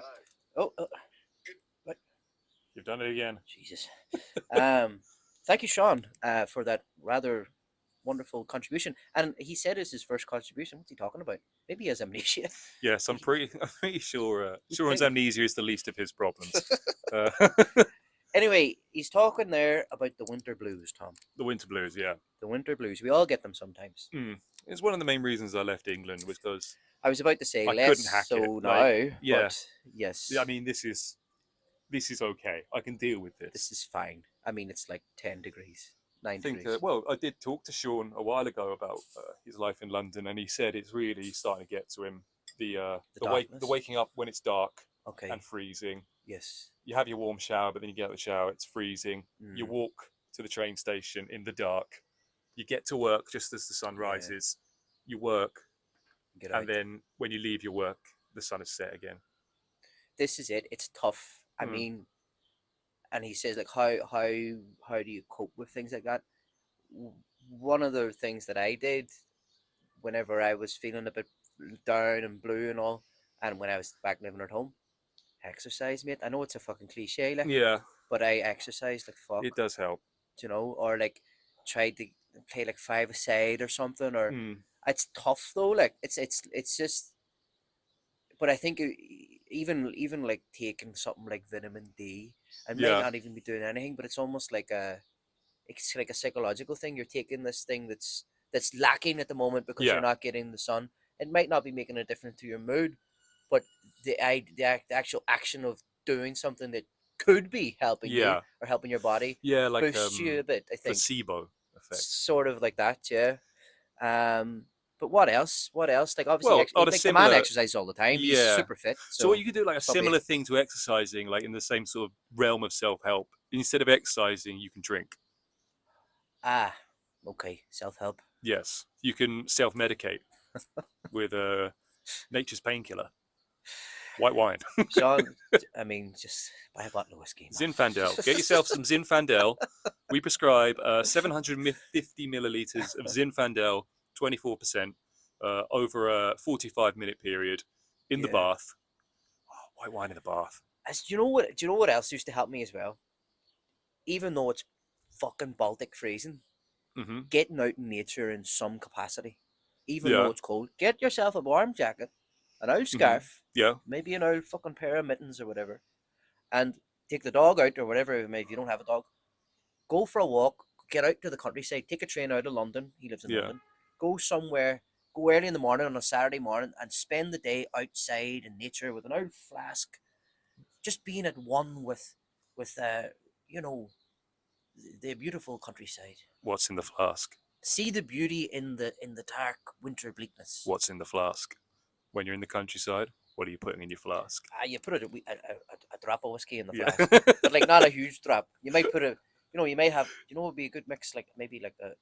You've done it again. Jesus. Thank you, Sean, for that rather wonderful contribution. And he said it's his first contribution. What's he talking about? Maybe he has amnesia. Yes, I'm pretty sure Sean's think? amnesia is the least of his problems. uh, Anyway, he's talking there about the winter blues, Tom. the winter blues, yeah. The winter blues. We all get them sometimes. It's one of the main reasons I left England was because I was about to say I less couldn't hack so it, now. like, yeah. But yes. I mean this is okay. I can deal with this. This is fine. I mean, it's like 10 degrees, 9 I think degrees. well, I did talk to Sean a while ago about his life in London, and he said it's really starting to get to him. The darkness? waking up when it's dark Okay. and freezing. Yes. You have your warm shower, but then you get out of the shower, it's freezing. You Mm. walk to the train station in the dark. You get to work just as the sun Yeah. rises. You work, Get out. and then when you leave your work, the sun is set again. This is it. It's tough. I Mm. mean, and he says like, how do you cope with things like that? One of the things that I did whenever I was feeling a bit down and blue and all, and when I was back living at home, exercise, mate. I know it's a fucking cliche, like, Yeah, but I exercised like fuck, it does help. you know, or like tried to play like 5-a-side or something, or Mm. it's tough though. Like it's just, but I think even like taking something like vitamin D, and Yeah. might not even be doing anything, but it's almost like it's like a psychological thing. You're taking this thing that's lacking at the moment because Yeah. you're not getting the sun. It might not be making a difference to your mood, but the actual action of doing something that could be helping you Yeah. or helping your body Yeah, like boost you a bit. I think placebo effect. sort of like that, yeah. But what else? What else? Like obviously, Well, on a like the man similar, exercises all the time. He's yeah. super fit. So what you could do, like a it's probably- similar thing to exercising, like in the same sort of realm of self-help. Instead of exercising, you can drink. Okay, self-help. Yes, you can self-medicate with nature's painkiller, white wine. Sean, I mean, just buy a bottle of whiskey. man. Zinfandel. Get yourself some Zinfandel. We prescribe 750 milliliters of Zinfandel, 24%, over a 45-minute period in the Yeah. bath. Oh, white wine in the bath. Do you know what? Do you know what else used to help me as well? Even though it's fucking Baltic freezing, Hmm. getting out in nature in some capacity, even Yeah. though it's cold, get yourself a warm jacket, an old scarf, Yeah. maybe an old fucking pair of mittens or whatever, and take the dog out or whatever. If you don't have a dog, go for a walk, get out to the countryside, take a train out of London. He lives in Yeah. London. Go somewhere, go early in the morning on a Saturday morning, and spend the day outside in nature with an old flask, just being at one with you know, the beautiful countryside. What's in the flask? See the beauty in the dark winter bleakness. What's in the flask? When you're in the countryside, what are you putting in your flask? You put a drop of whiskey in the Yeah. flask, but like not a huge drop. You might put you may have, what would be a good mix, like maybe like a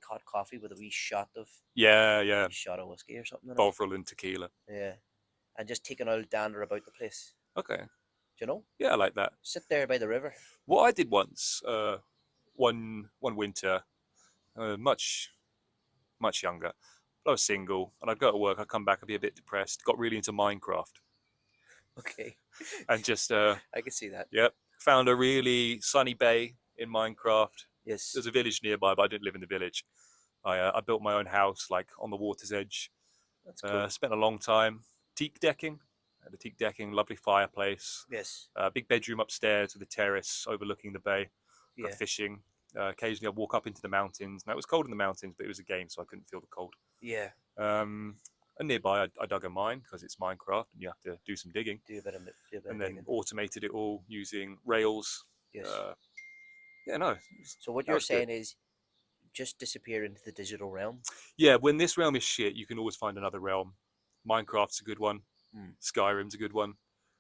hot coffee with a wee shot of Yeah. shot of whiskey or something. Bovril and tequila. Yeah, and just take an old dander about the place. Okay. Do you know? Yeah, I like that. Sit there by the river. What I did once, one winter, much younger. I was single, and I'd go to work. I'd come back, I'd be a bit depressed. Got really into Minecraft, Okay, and just I can see that. yep, found a really sunny bay in Minecraft. Yes. There's a village nearby, but I didn't live in the village. I built my own house, like on the water's edge. That's cool. Spent a long time teak decking. The teak decking, lovely fireplace. Yes. Big bedroom upstairs with a terrace overlooking the bay. Yeah. Fishing. Occasionally I'd walk up into the mountains. Now it was cold in the mountains, but it was a game, so I couldn't feel the cold. Yeah. And nearby I dug a mine because it's Minecraft and you have to do some digging. Do a bit of And then digging. automated it all using rails. Yes. Yeah, no. So what that you're was good. saying is, just disappear into the digital realm. Yeah, when this realm is shit, you can always find another realm. Minecraft's a good one. Skyrim's a good one.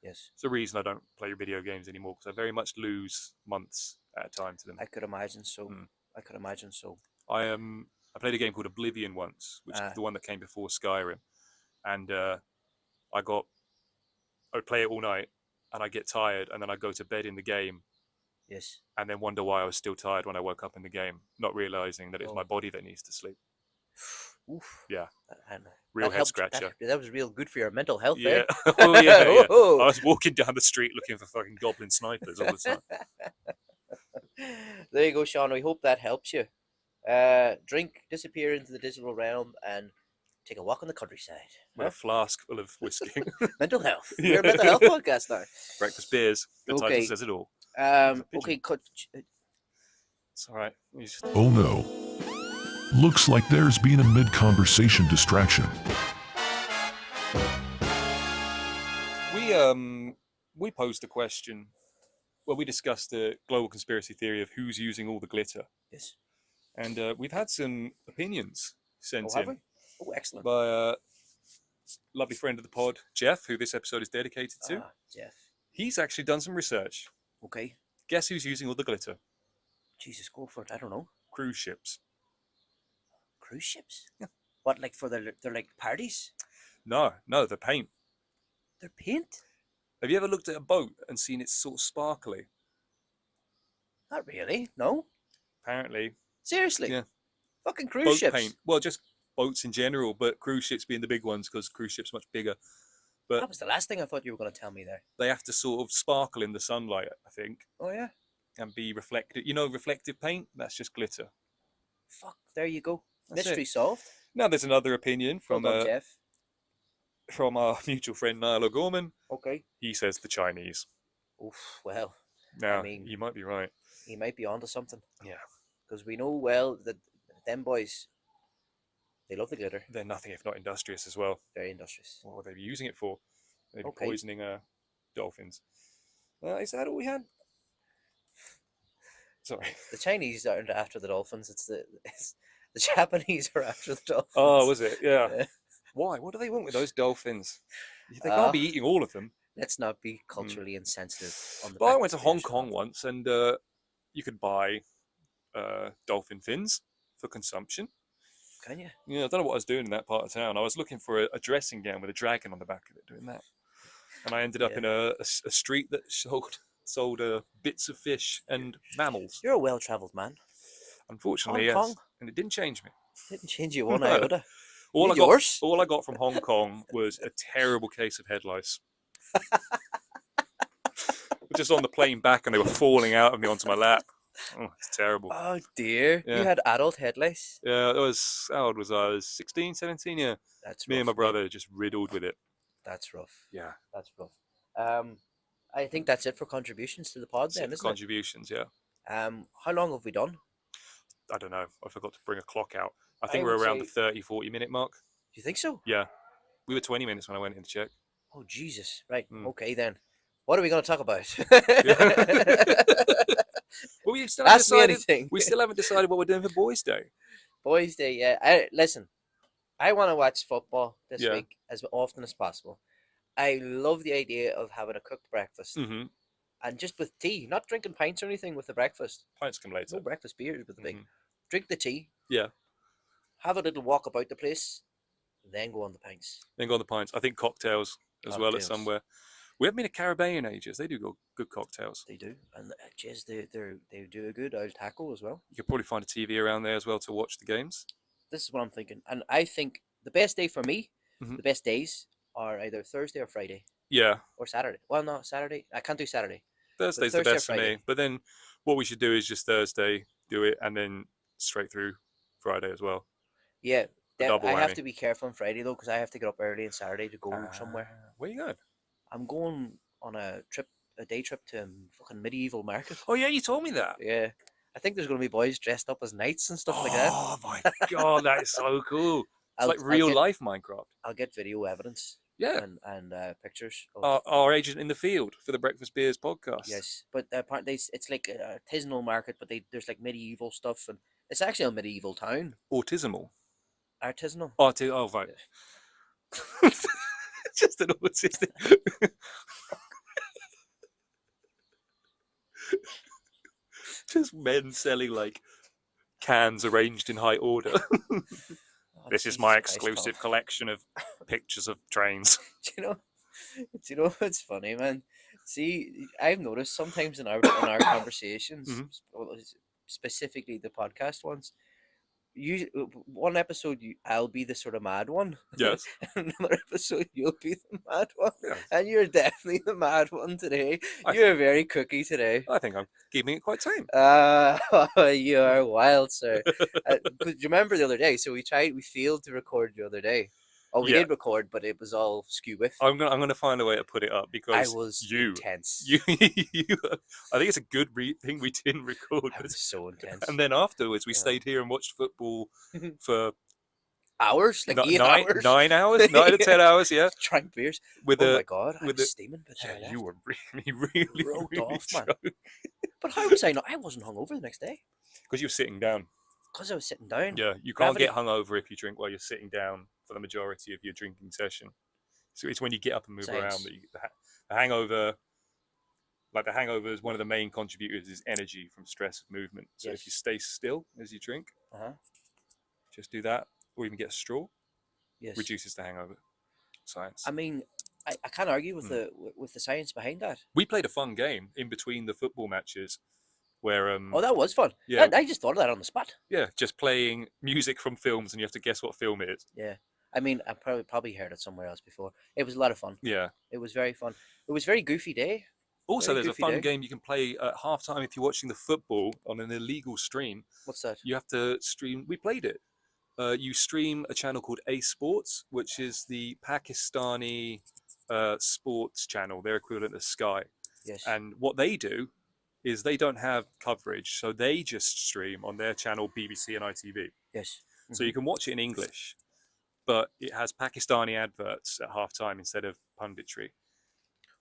Yes. It's the reason I don't play video games anymore because I very much lose months at a time to them. I could imagine so. I could imagine so. I played a game called Oblivion once, which is the one that came before Skyrim, and I would play it all night, and I get tired, and then I go to bed in the game. Yes. And then wonder why I was still tired when I woke up in the game, not realizing that it's my body that needs to sleep. Oof. Yeah. And Real that head helped- scratcher. That was real good for your mental health. Yeah. Eh? Oh yeah. Yeah. Oh. I was walking down the street looking for fucking goblin snipers all the time. There you go, Sean. We hope that helps you. Drink, disappear into the digital realm, and take a walk on the countryside. With a flask full of whiskey. Mental health. Yeah. We're a mental health podcast now. Breakfast beers. The Okay. title says it all. Okay, It's all right. Oh no. Looks like there's been a mid-conversation distraction. We posed a question. Well, we discussed the global conspiracy theory of who's using all the glitter. Yes. And we've had some opinions sent Oh, have in we? Oh, excellent. by a lovely friend of the pod, Jeff, who this episode is dedicated to. Jeff. He's actually done some research. Okay. Guess who's using all the glitter? Jesus, go for it. I don't know. Cruise ships. Cruise ships? Yeah. What, like for their like parties? No, the paint. Their paint? Have you ever looked at a boat and seen it sort of sparkly? Not really. No. Apparently. Seriously? Yeah. Fucking cruise Boat ships. paint. Well, just boats in general, but cruise ships being the big ones because cruise ships much bigger. But that was the last thing I thought you were going to tell me there. they have to sort of sparkle in the sunlight, I think, Oh, yeah? and be reflective. You know, reflective paint? That's just glitter. Fuck, there you go. That's Mystery it. solved. Now there's another opinion from Well done, Jeff. from our mutual friend Niall O'Gorman. Okay. He says the Chinese. Oof, well, Now, mean- you might be right. he might be onto something. Yeah. Because we know well that them boys, they love the glitter. They're nothing if not industrious as well. Very industrious. What would they be using it for? They'd be Okay. poisoning dolphins. Is that all we had? Sorry. The Chinese aren't after the dolphins. It's the Japanese are after the dolphins. Oh, was it? Yeah. Yeah. Why? What do they want with those dolphins? They Uh, can't be eating all of them. Let's not be culturally insensitive on the. But I went to Breakfast Hong Bears Kong front. once, and you could buy dolphin fins for consumption. Can you? Yeah, I don't know what I was doing in that part of town. I was looking for a dressing gown with a dragon on the back of it, doing that. And I ended up Yeah. in a street that sold bits of fish and mammals. You're a well-travelled man. Unfortunately, Hong yes. Kong? And it didn't change me. Didn't change you one iota. All I Need yours? got, all I got from Hong Kong was a terrible case of head lice. Just on the plane back, and they were falling out of me onto my lap. Oh, it's terrible. Oh dear. Yeah. You had adult head lice? Yeah, it was. How old was I? I was 16, 17. Yeah. That's Me rough, and my mate. brother just riddled with it. That's rough. Yeah. That's rough. I think that's it for contributions to the pod That's it then, for isn't contributions, yeah. it? How long have we done? I don't know. I forgot to bring a clock out. I I think we're would around the say- 30, 40 minute mark. Do you think so? Yeah. We were 20 minutes when I went in to check. Oh Jesus! Right. Mm. Okay then. What are we going to talk about? Well, we still haven't Ask me decided. anything. We still haven't decided what we're doing for Boys' Day. Boys' Day. Yeah. Listen. I want to watch football this Yeah. week as often as possible. I love the idea of having a cooked breakfast Mm-hmm. and just with tea, not drinking pints or anything with the breakfast. Pints come later. No breakfast beers with the big. Mhm. Drink the tea. Yeah. Have a little walk about the place, then go on the pints. Then go on the pints. I think cocktails as well at Cocktails. somewhere. We haven't been to Caribbean in ages. They do good cocktails. They do, and jeez, they do a good old taco as well. You could probably find a TV around there as well to watch the games. This is what I'm thinking, and I think the best day for me, Mhm. the best days are either Thursday or Friday Yeah. or Saturday. Well, no, Saturday. I can't do Saturday. Thursday's Thursday the or best for me. Friday. But then what we should do is just Thursday, do it, and then straight through Friday as well. Yeah, double I have whammy. to be careful on Friday though, because I have to get up early on Saturday to go somewhere. Where you going? I'm going on a day trip to fucking medieval market. Oh, yeah, you told me that. Yeah, I think there's going to be boys dressed up as knights and stuff like that. Oh, my God, that is so cool. It's I'll- like I'll real get- life Minecraft. I'll get video evidence. Yeah. And pictures. Of, Our agent in the field for the Breakfast Beers podcast. yes, but apparently it's like a artisanal market, but there's like medieval stuff, and it's actually a medieval town. Autismal. Artisanal. Oh, right. Just an autistic. Just men selling like cans arranged in high order. Oh, This is Jesus my Christ, exclusive Paul. collection of pictures of trains. Do you know what's funny, man? See, I've noticed sometimes in our conversations, Mhm. specifically the podcast ones, one episode I'll be the sort of mad one. Yes. Another episode you'll be the mad one. Yeah. And you're definitely the mad one today. I- You're very cookie today. I think I'm keeping it quite tame. You are wild, sir. But you remember the other day? So we failed to record the other day. Oh, we Yeah. did record, but it was all skew with. I'm gonna find a way to put it up I because was you, intense. you, I think it's a good thing we didn't record. I was so intense. And then afterwards, we Yeah. stayed here and watched football for Hours, like 8 nine, hours. 9 hours, 9 to 10 hours, yeah. Drank beers. With Oh a, my god, I with was the- steaming. But yeah, you were really, Rolled really off, man. drunk. But how was I not? I wasn't hungover the next day Because you're sitting down. because I was sitting down. Yeah, you can't Gravity. get hungover if you drink while you're sitting down for the majority of your drinking session. So it's when you get up and move around Science. that the hangover. Like the hangover is one of the main contributors is energy from stress of movement. So if you Yes. stay still as you drink, Uh-huh. just do that, or even get a straw, Yes. reduces the hangover. Science. I mean, I can't argue with Hmm. the science behind that. We played a fun game in between the football matches, where Oh, that was fun. yeah. I just thought of that on the spot. yeah, just playing music from films, and you have to guess what film it is. Yeah. I mean, I probably heard it somewhere else before. It was a lot of fun. Yeah. It was very fun. It was a very goofy day. Also, Very there's a goofy fun day. game you can play at halftime if you're watching the football on an illegal stream. What's that? You have to stream. We played it. You stream a channel called A Sports, which is the Pakistani sports channel. Their equivalent of Sky. Yes. And what they do is they don't have coverage, so they just stream on their channel BBC and ITV. yes. So you can watch it in English, but it has Pakistani adverts at halftime instead of punditry.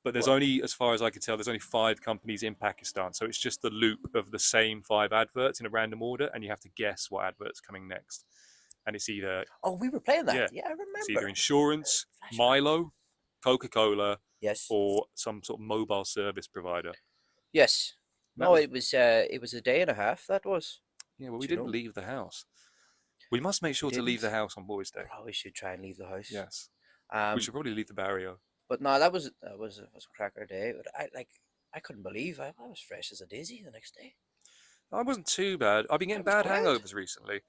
But there's only, as far as I can tell, there's only 5 companies in Pakistan. So it's just the loop of the same 5 adverts in a random order, and you have to guess what advert's coming next. And it's either... Oh, we were playing that. Yeah. Yeah, I remember. It's either insurance, Flashback. Milo, Coca-Cola, Yes. or some sort of mobile service provider. Yes. That No, was- it was a day and a half. That was. Yeah, well, we Do you didn't know? leave the house. We must make sure to leave the didn't. house on Boys' Day. Probably should try and leave the house. Yes. Um, We should probably leave the barrio. But no, that was a cracker day. But I couldn't believe I was fresh as a daisy the next day. I wasn't too bad. I've been getting bad grand. hangovers recently.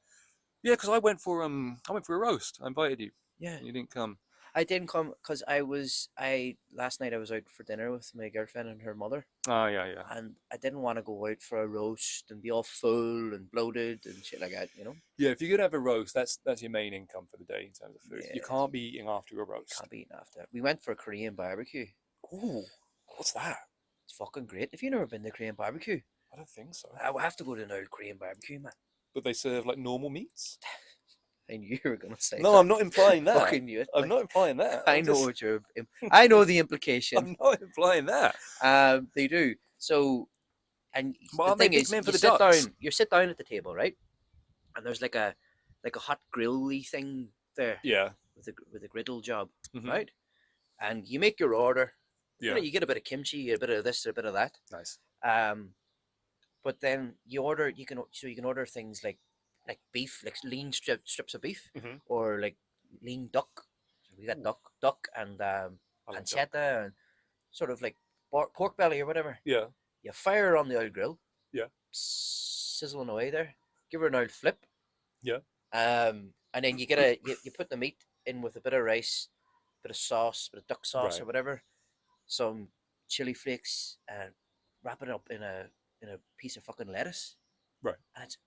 Yeah, because I went for a roast. I invited you. Yeah. And you didn't come. I didn't come because last night I was out for dinner with my girlfriend and her mother, Oh, yeah. and I didn't want to go out for a roast and be all full and bloated and shit like that, you know. Yeah, if you're going to have a roast, that's your main income for the day in terms of food. You Yeah. can't be eating after a roast. Can't be eating after. We went for a Korean barbecue. Ooh, what's that? It's fucking great. If you've never been to Korean barbecue, I don't think so. I will have to go to an old Korean barbecue, man. But they serve like normal meats? I knew you were gonna say. No, that. I'm not implying that. Fucking knew it. I'm not implying that. I know what you're. I know the implication. I'm not implying that. They do. So, and Well, the aren't they thing big is, men for you the sit ducks? down. You sit down at the table, right? And there's like a hot grill-y thing there Yeah. with a griddle job, Mhm. right? And you make your order. Yeah. You get a bit of kimchi, a bit of this, a bit of that. Nice. But then you can order things like beef, like lean strips of beef, Mhm. or like lean duck. So we got duck and I like duck. pancetta and sort of like pork belly or whatever. Yeah. You fire on the oil grill. Yeah. Sizzling away there. Give her an oil flip. Yeah. And then you you put the meat in with a bit of rice, bit of sauce, bit of duck sauce or Right. whatever, some chili flakes, and wrap it up in a piece of fucking lettuce. Right. And it's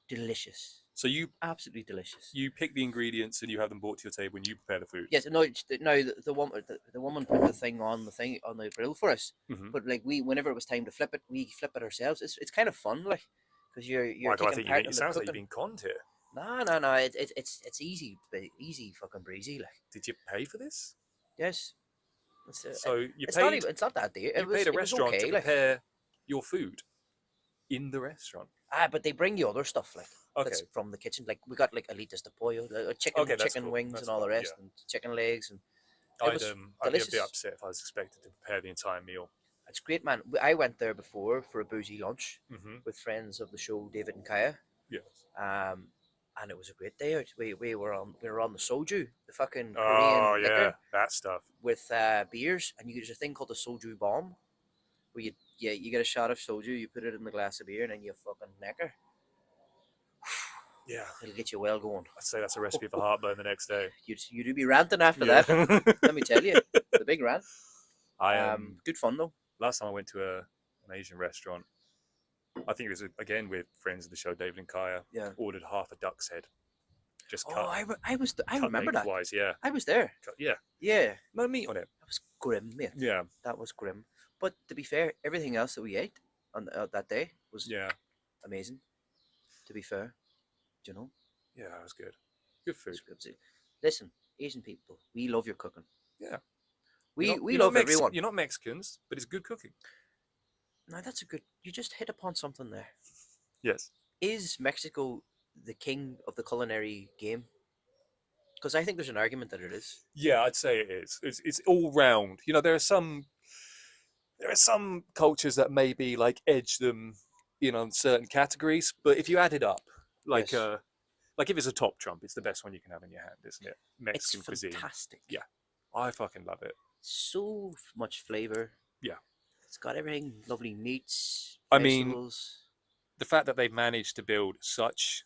delicious. So you Absolutely delicious. pick the ingredients and you have them brought to your table and you prepare the food. Yes, no, the woman put the thing on the grill for us. Mhm. But like whenever it was time to flip it, we flip it ourselves. It's kind of fun, like, because you're Why do I taking think part it in the sounds like you've cooking. been conned here? No, it's easy fucking breezy, like. Did you pay for this? Yes. So you It's not paid. even. It's not that dear. You paid a It was restaurant okay, to like. prepare your food in the restaurant. But they bring you other stuff like that's Okay. from the kitchen. Like we got like alitas de pollo, chicken, Okay, that's chicken cool. wings, That's and all the fine, rest, and chicken legs, and it I'd was be a delicious. bit upset if I was expected to prepare the entire meal. It's great, man. I went there before for a boozy lunch Mm-hmm. with friends of the show, David and Kaya. Yes. And it was a great day out. We were on the soju, the fucking Korean Oh yeah, liquor that stuff. with beers, and there's a thing called the soju bomb, where you get a shot of soju, you put it in the glass of beer, and then you fucking necker. Yeah, It'll get you well going. I'd say that's a recipe for heartburn the next day. You do be ranting after Yeah. that. Let me tell you, the big rant. I Good fun though. last time I went to an Asian restaurant, I think it was again with friends of the show, David and Kaya. Yeah. Ordered half a duck's head, just Oh, cut. I cut remember that. lengthwise, yeah. I was there. Yeah, Yeah, no meat on it. that was grim, mate. Yeah, That was grim. But to be fair, everything else that we ate on that day was yeah, amazing. To be fair, do you know. yeah. That was good. Good food. It's good. Listen, Asian people, we love your cooking. Yeah. We You're not- we you're not love Mex- everyone. You're not Mexicans, but it's good cooking. Now that's a good. You just hit upon something there. Yes. Is Mexico the king of the culinary game? Because I think there's an argument that it is. Yeah, I'd say it is. It's all round. You know, there are some cultures that maybe like edge them, in certain categories. But if you add it up, like Yes. like if it's a top trump, it's the best one you can have in your hand, isn't it? Mexican It's cuisine. fantastic. Yeah. I fucking love it. So much flavor. Yeah. It's got everything. Lovely meats. I mean, vegetables. The fact that they've managed to build such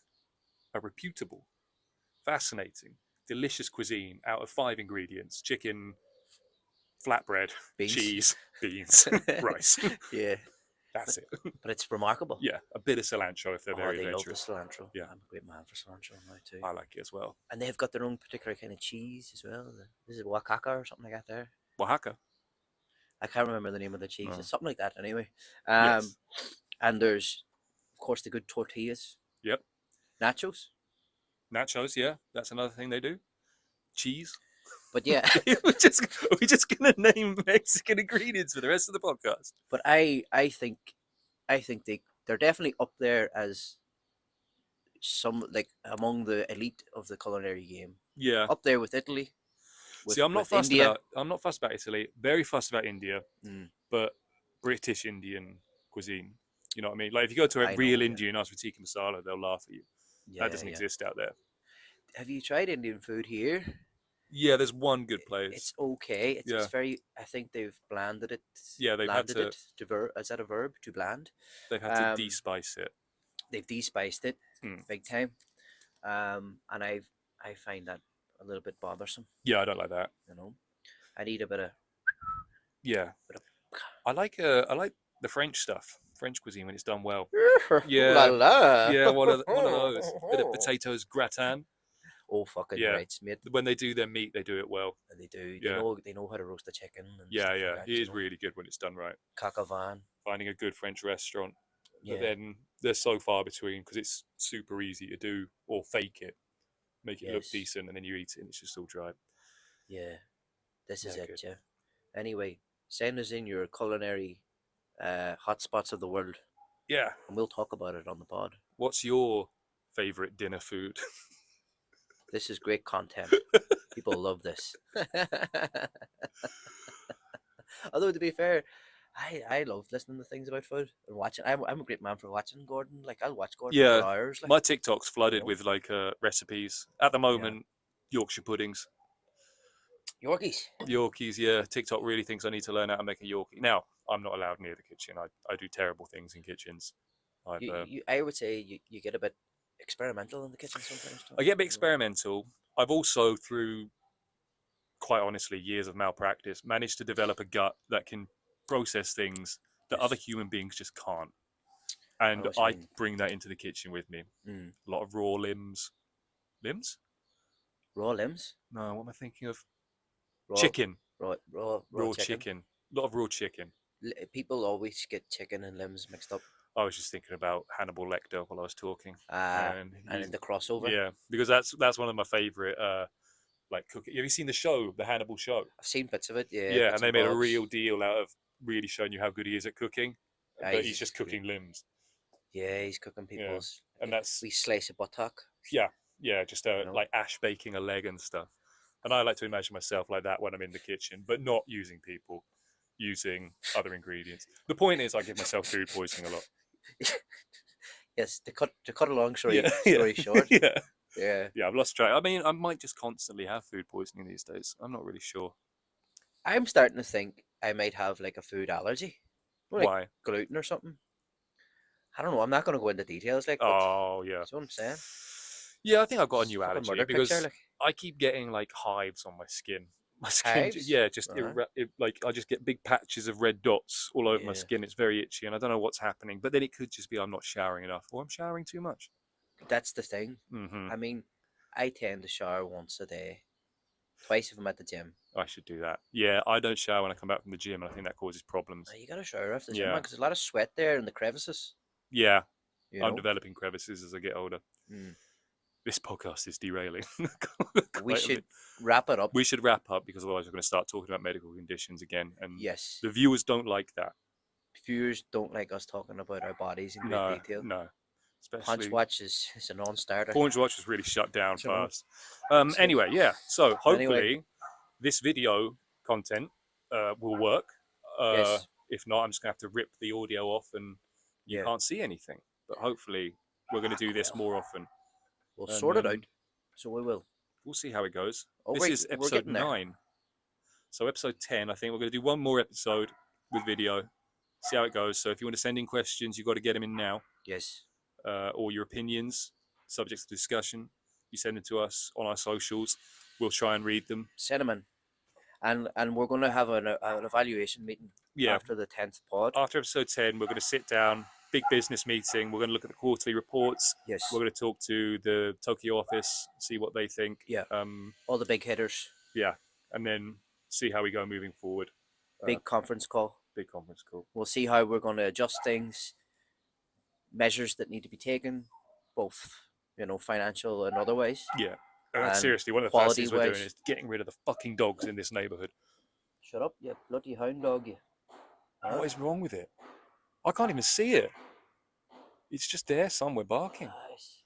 a reputable, fascinating, delicious cuisine out of 5 ingredients: chicken, flatbread, Beans. cheese, beans, rice. Yeah, That's it. but it's remarkable. Yeah, a bit of cilantro if they're Oh, very they love the adventurous. cilantro. Yeah. I'm a great man for cilantro now too. I like it as well. And they've got their own particular kind of cheese as well. This is Oaxaca or something like that there. Oaxaca. I can't remember the name of the cheese. Oh. It's something like that anyway. Yes. And there's, of course, the good tortillas. Yep. Nachos. Nachos, yeah, that's another thing they do. Cheese. But yeah, we're just gonna name Mexican ingredients for the rest of the podcast. but I think they're definitely up there as some like among the elite of the culinary game. Yeah. Up there with Italy. See, I'm not with fussed India. about Italy. Very fussed about India, Mm, but British Indian cuisine. You know what I mean? Like if you go to a I know, real yeah. Indian and ask for tikka masala, they'll laugh at you. yeah, That doesn't yeah. exist out there. Have you tried Indian food here? Yeah, there's one good place. It's okay. It's Yeah. very. I think they've blanded it. Yeah, they've had blanded to. Is that a verb? To bland. They've had to Um, de-spice it. They've de-spiced it Mm. big time, and I find that a little bit bothersome. Yeah, I don't like that. You know, I need a bit of. Yeah, Bit I like the French stuff, French cuisine when it's done well. Ooh Yeah, la la. Yeah, one of those. Bit of potatoes gratin. Oh fucking Yeah. right, mate. When they do their meat, they do it well. And they do. Yeah. They know how to roast a chicken. And Yeah, stuff yeah, like that, it you is know. really good when it's done right. Coq au vin. Finding a good French restaurant, Yeah. but then they're so far between because it's super easy to do or fake it, make it look Yes. decent, and then you eat it and it's just all dry. Yeah. This is Yeah, it, good. yeah. Anyway, send us in your culinary hotspots of the world, Yeah. and we'll talk about it on the pod. What's your favorite dinner food? This is great content. People love this. Although to be fair, I love listening to things about food and watching. I'm a great man for watching Gordon. Like I'll watch Gordon Yeah, for hours. Like, My TikTok's flooded know? with like recipes at the moment. Yorkshire puddings, Yorkies. Yorkies. Yeah, TikTok really thinks I need to learn how to make a Yorkie. Now I'm not allowed near the kitchen. I do terrible things in kitchens. I would say you get a bit experimental in the kitchen sometimes. I get a bit you know? experimental. I've also, through quite honestly years of malpractice, managed to develop a gut that can process things that Yes. other human beings just can't. And what you I mean. bring that into the kitchen with me. Mm. A lot of raw limbs. Limbs? Raw limbs. No, what am I thinking of? Raw, Chicken. Raw chicken. A lot of raw chicken. People always get chicken and limbs mixed up. I was just thinking about Hannibal Lecter while I was talking. And in the crossover. Yeah, because that's one of my favorite like cooking. Have you seen the show, the Hannibal show? I've seen bits of it. Yeah. Yeah, bits and they and made a bobs. real deal out of really showing you how good he is at cooking. Ah, But he's just cooking limbs. Yeah, he's cooking people's. And that's we slice a buttock. yeah, just You know? like ash baking a leg and stuff. And I like to imagine myself like that when I'm in the kitchen, but not using people, using other ingredients. The point is, I give myself food poisoning a lot. Yes, to cut a long story Yeah. short. Yeah, I've lost track. I mean, I might just constantly have food poisoning these days. I'm not really sure. I'm starting to think I might have like a food allergy. Like Why? gluten or something. I don't know. I'm not going to go into details. Like, but Oh, yeah. that's what I'm saying. Yeah, I think I've got a It's new fucking allergy murder because picture, like. I keep getting like hives on my skin. My skin, Hives? yeah, just Uh-huh. like I just get big patches of red dots all over my Yeah. skin. It's very itchy, and I don't know what's happening. But then it could just be I'm not showering enough, or I'm showering too much. That's the thing. Hmm I mean, I tend to shower once a day, twice if I'm at the gym. I should do that. Yeah, I don't shower when I come back from the gym, and I think that causes problems. You got to shower after the gym, Yeah. man, because there's a lot of sweat there in the crevices. Yeah, You I'm know? developing crevices as I get older. Mm. This podcast is derailing. We Quite a should bit. wrap it up. We should wrap up because otherwise we're going to start talking about medical conditions again, and Yes. the viewers don't like that. Viewers don't like us talking about our bodies in great No, detail. no. Especially Punch Watch is a non-starter. Punch Watch was really shut down So- fast. Anyway, yeah. So hopefully Anyway. this video content will work. Yes. If not, I'm just gonna have to rip the audio off, and you Yeah. can't see anything. But hopefully we're gonna do this more often. We'll And, sort it out. So we will. We'll see how it goes. Oh, This wait, is we're episode getting there. 9. So episode 10, I think we're gonna do one more episode with video. See how it goes. So if you want to send in questions, you've got to get them in now. Yes. Or your opinions, subjects to discussion. You send them to us on our socials. We'll try and read them. Cinnamon. And we're going to have an evaluation meeting Yeah. after the 10th pod. After episode 10, we're going to sit down, big business meeting. We're going to look at the quarterly reports. Yes. We're going to talk to the Tokyo office, see what they think. Yeah. Um, All the big hitters. yeah. And then see how we go moving forward. Big conference call. Big conference call. We'll see how we're going to adjust things, measures that need to be taken, both, financial and otherwise. Yeah. And seriously, one of the first things we're doing quality-wise- is getting rid of the fucking dogs in this neighbourhood. Shut up, you bloody hound dog, you. Huh? What is wrong with it? I can't even see it. It's just there somewhere barking. Nice.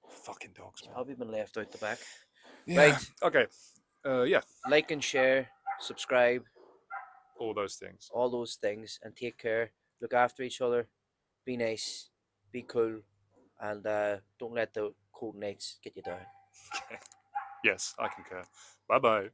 Fucking dogs, It's man. probably been left out the back. Yeah. Right. Okay. Yeah. Like and share, subscribe, All those things. all those things, and take care. Look after each other. Be nice. Be cool. And don't let the cold nights get you down. Yes, I concur. Bye bye.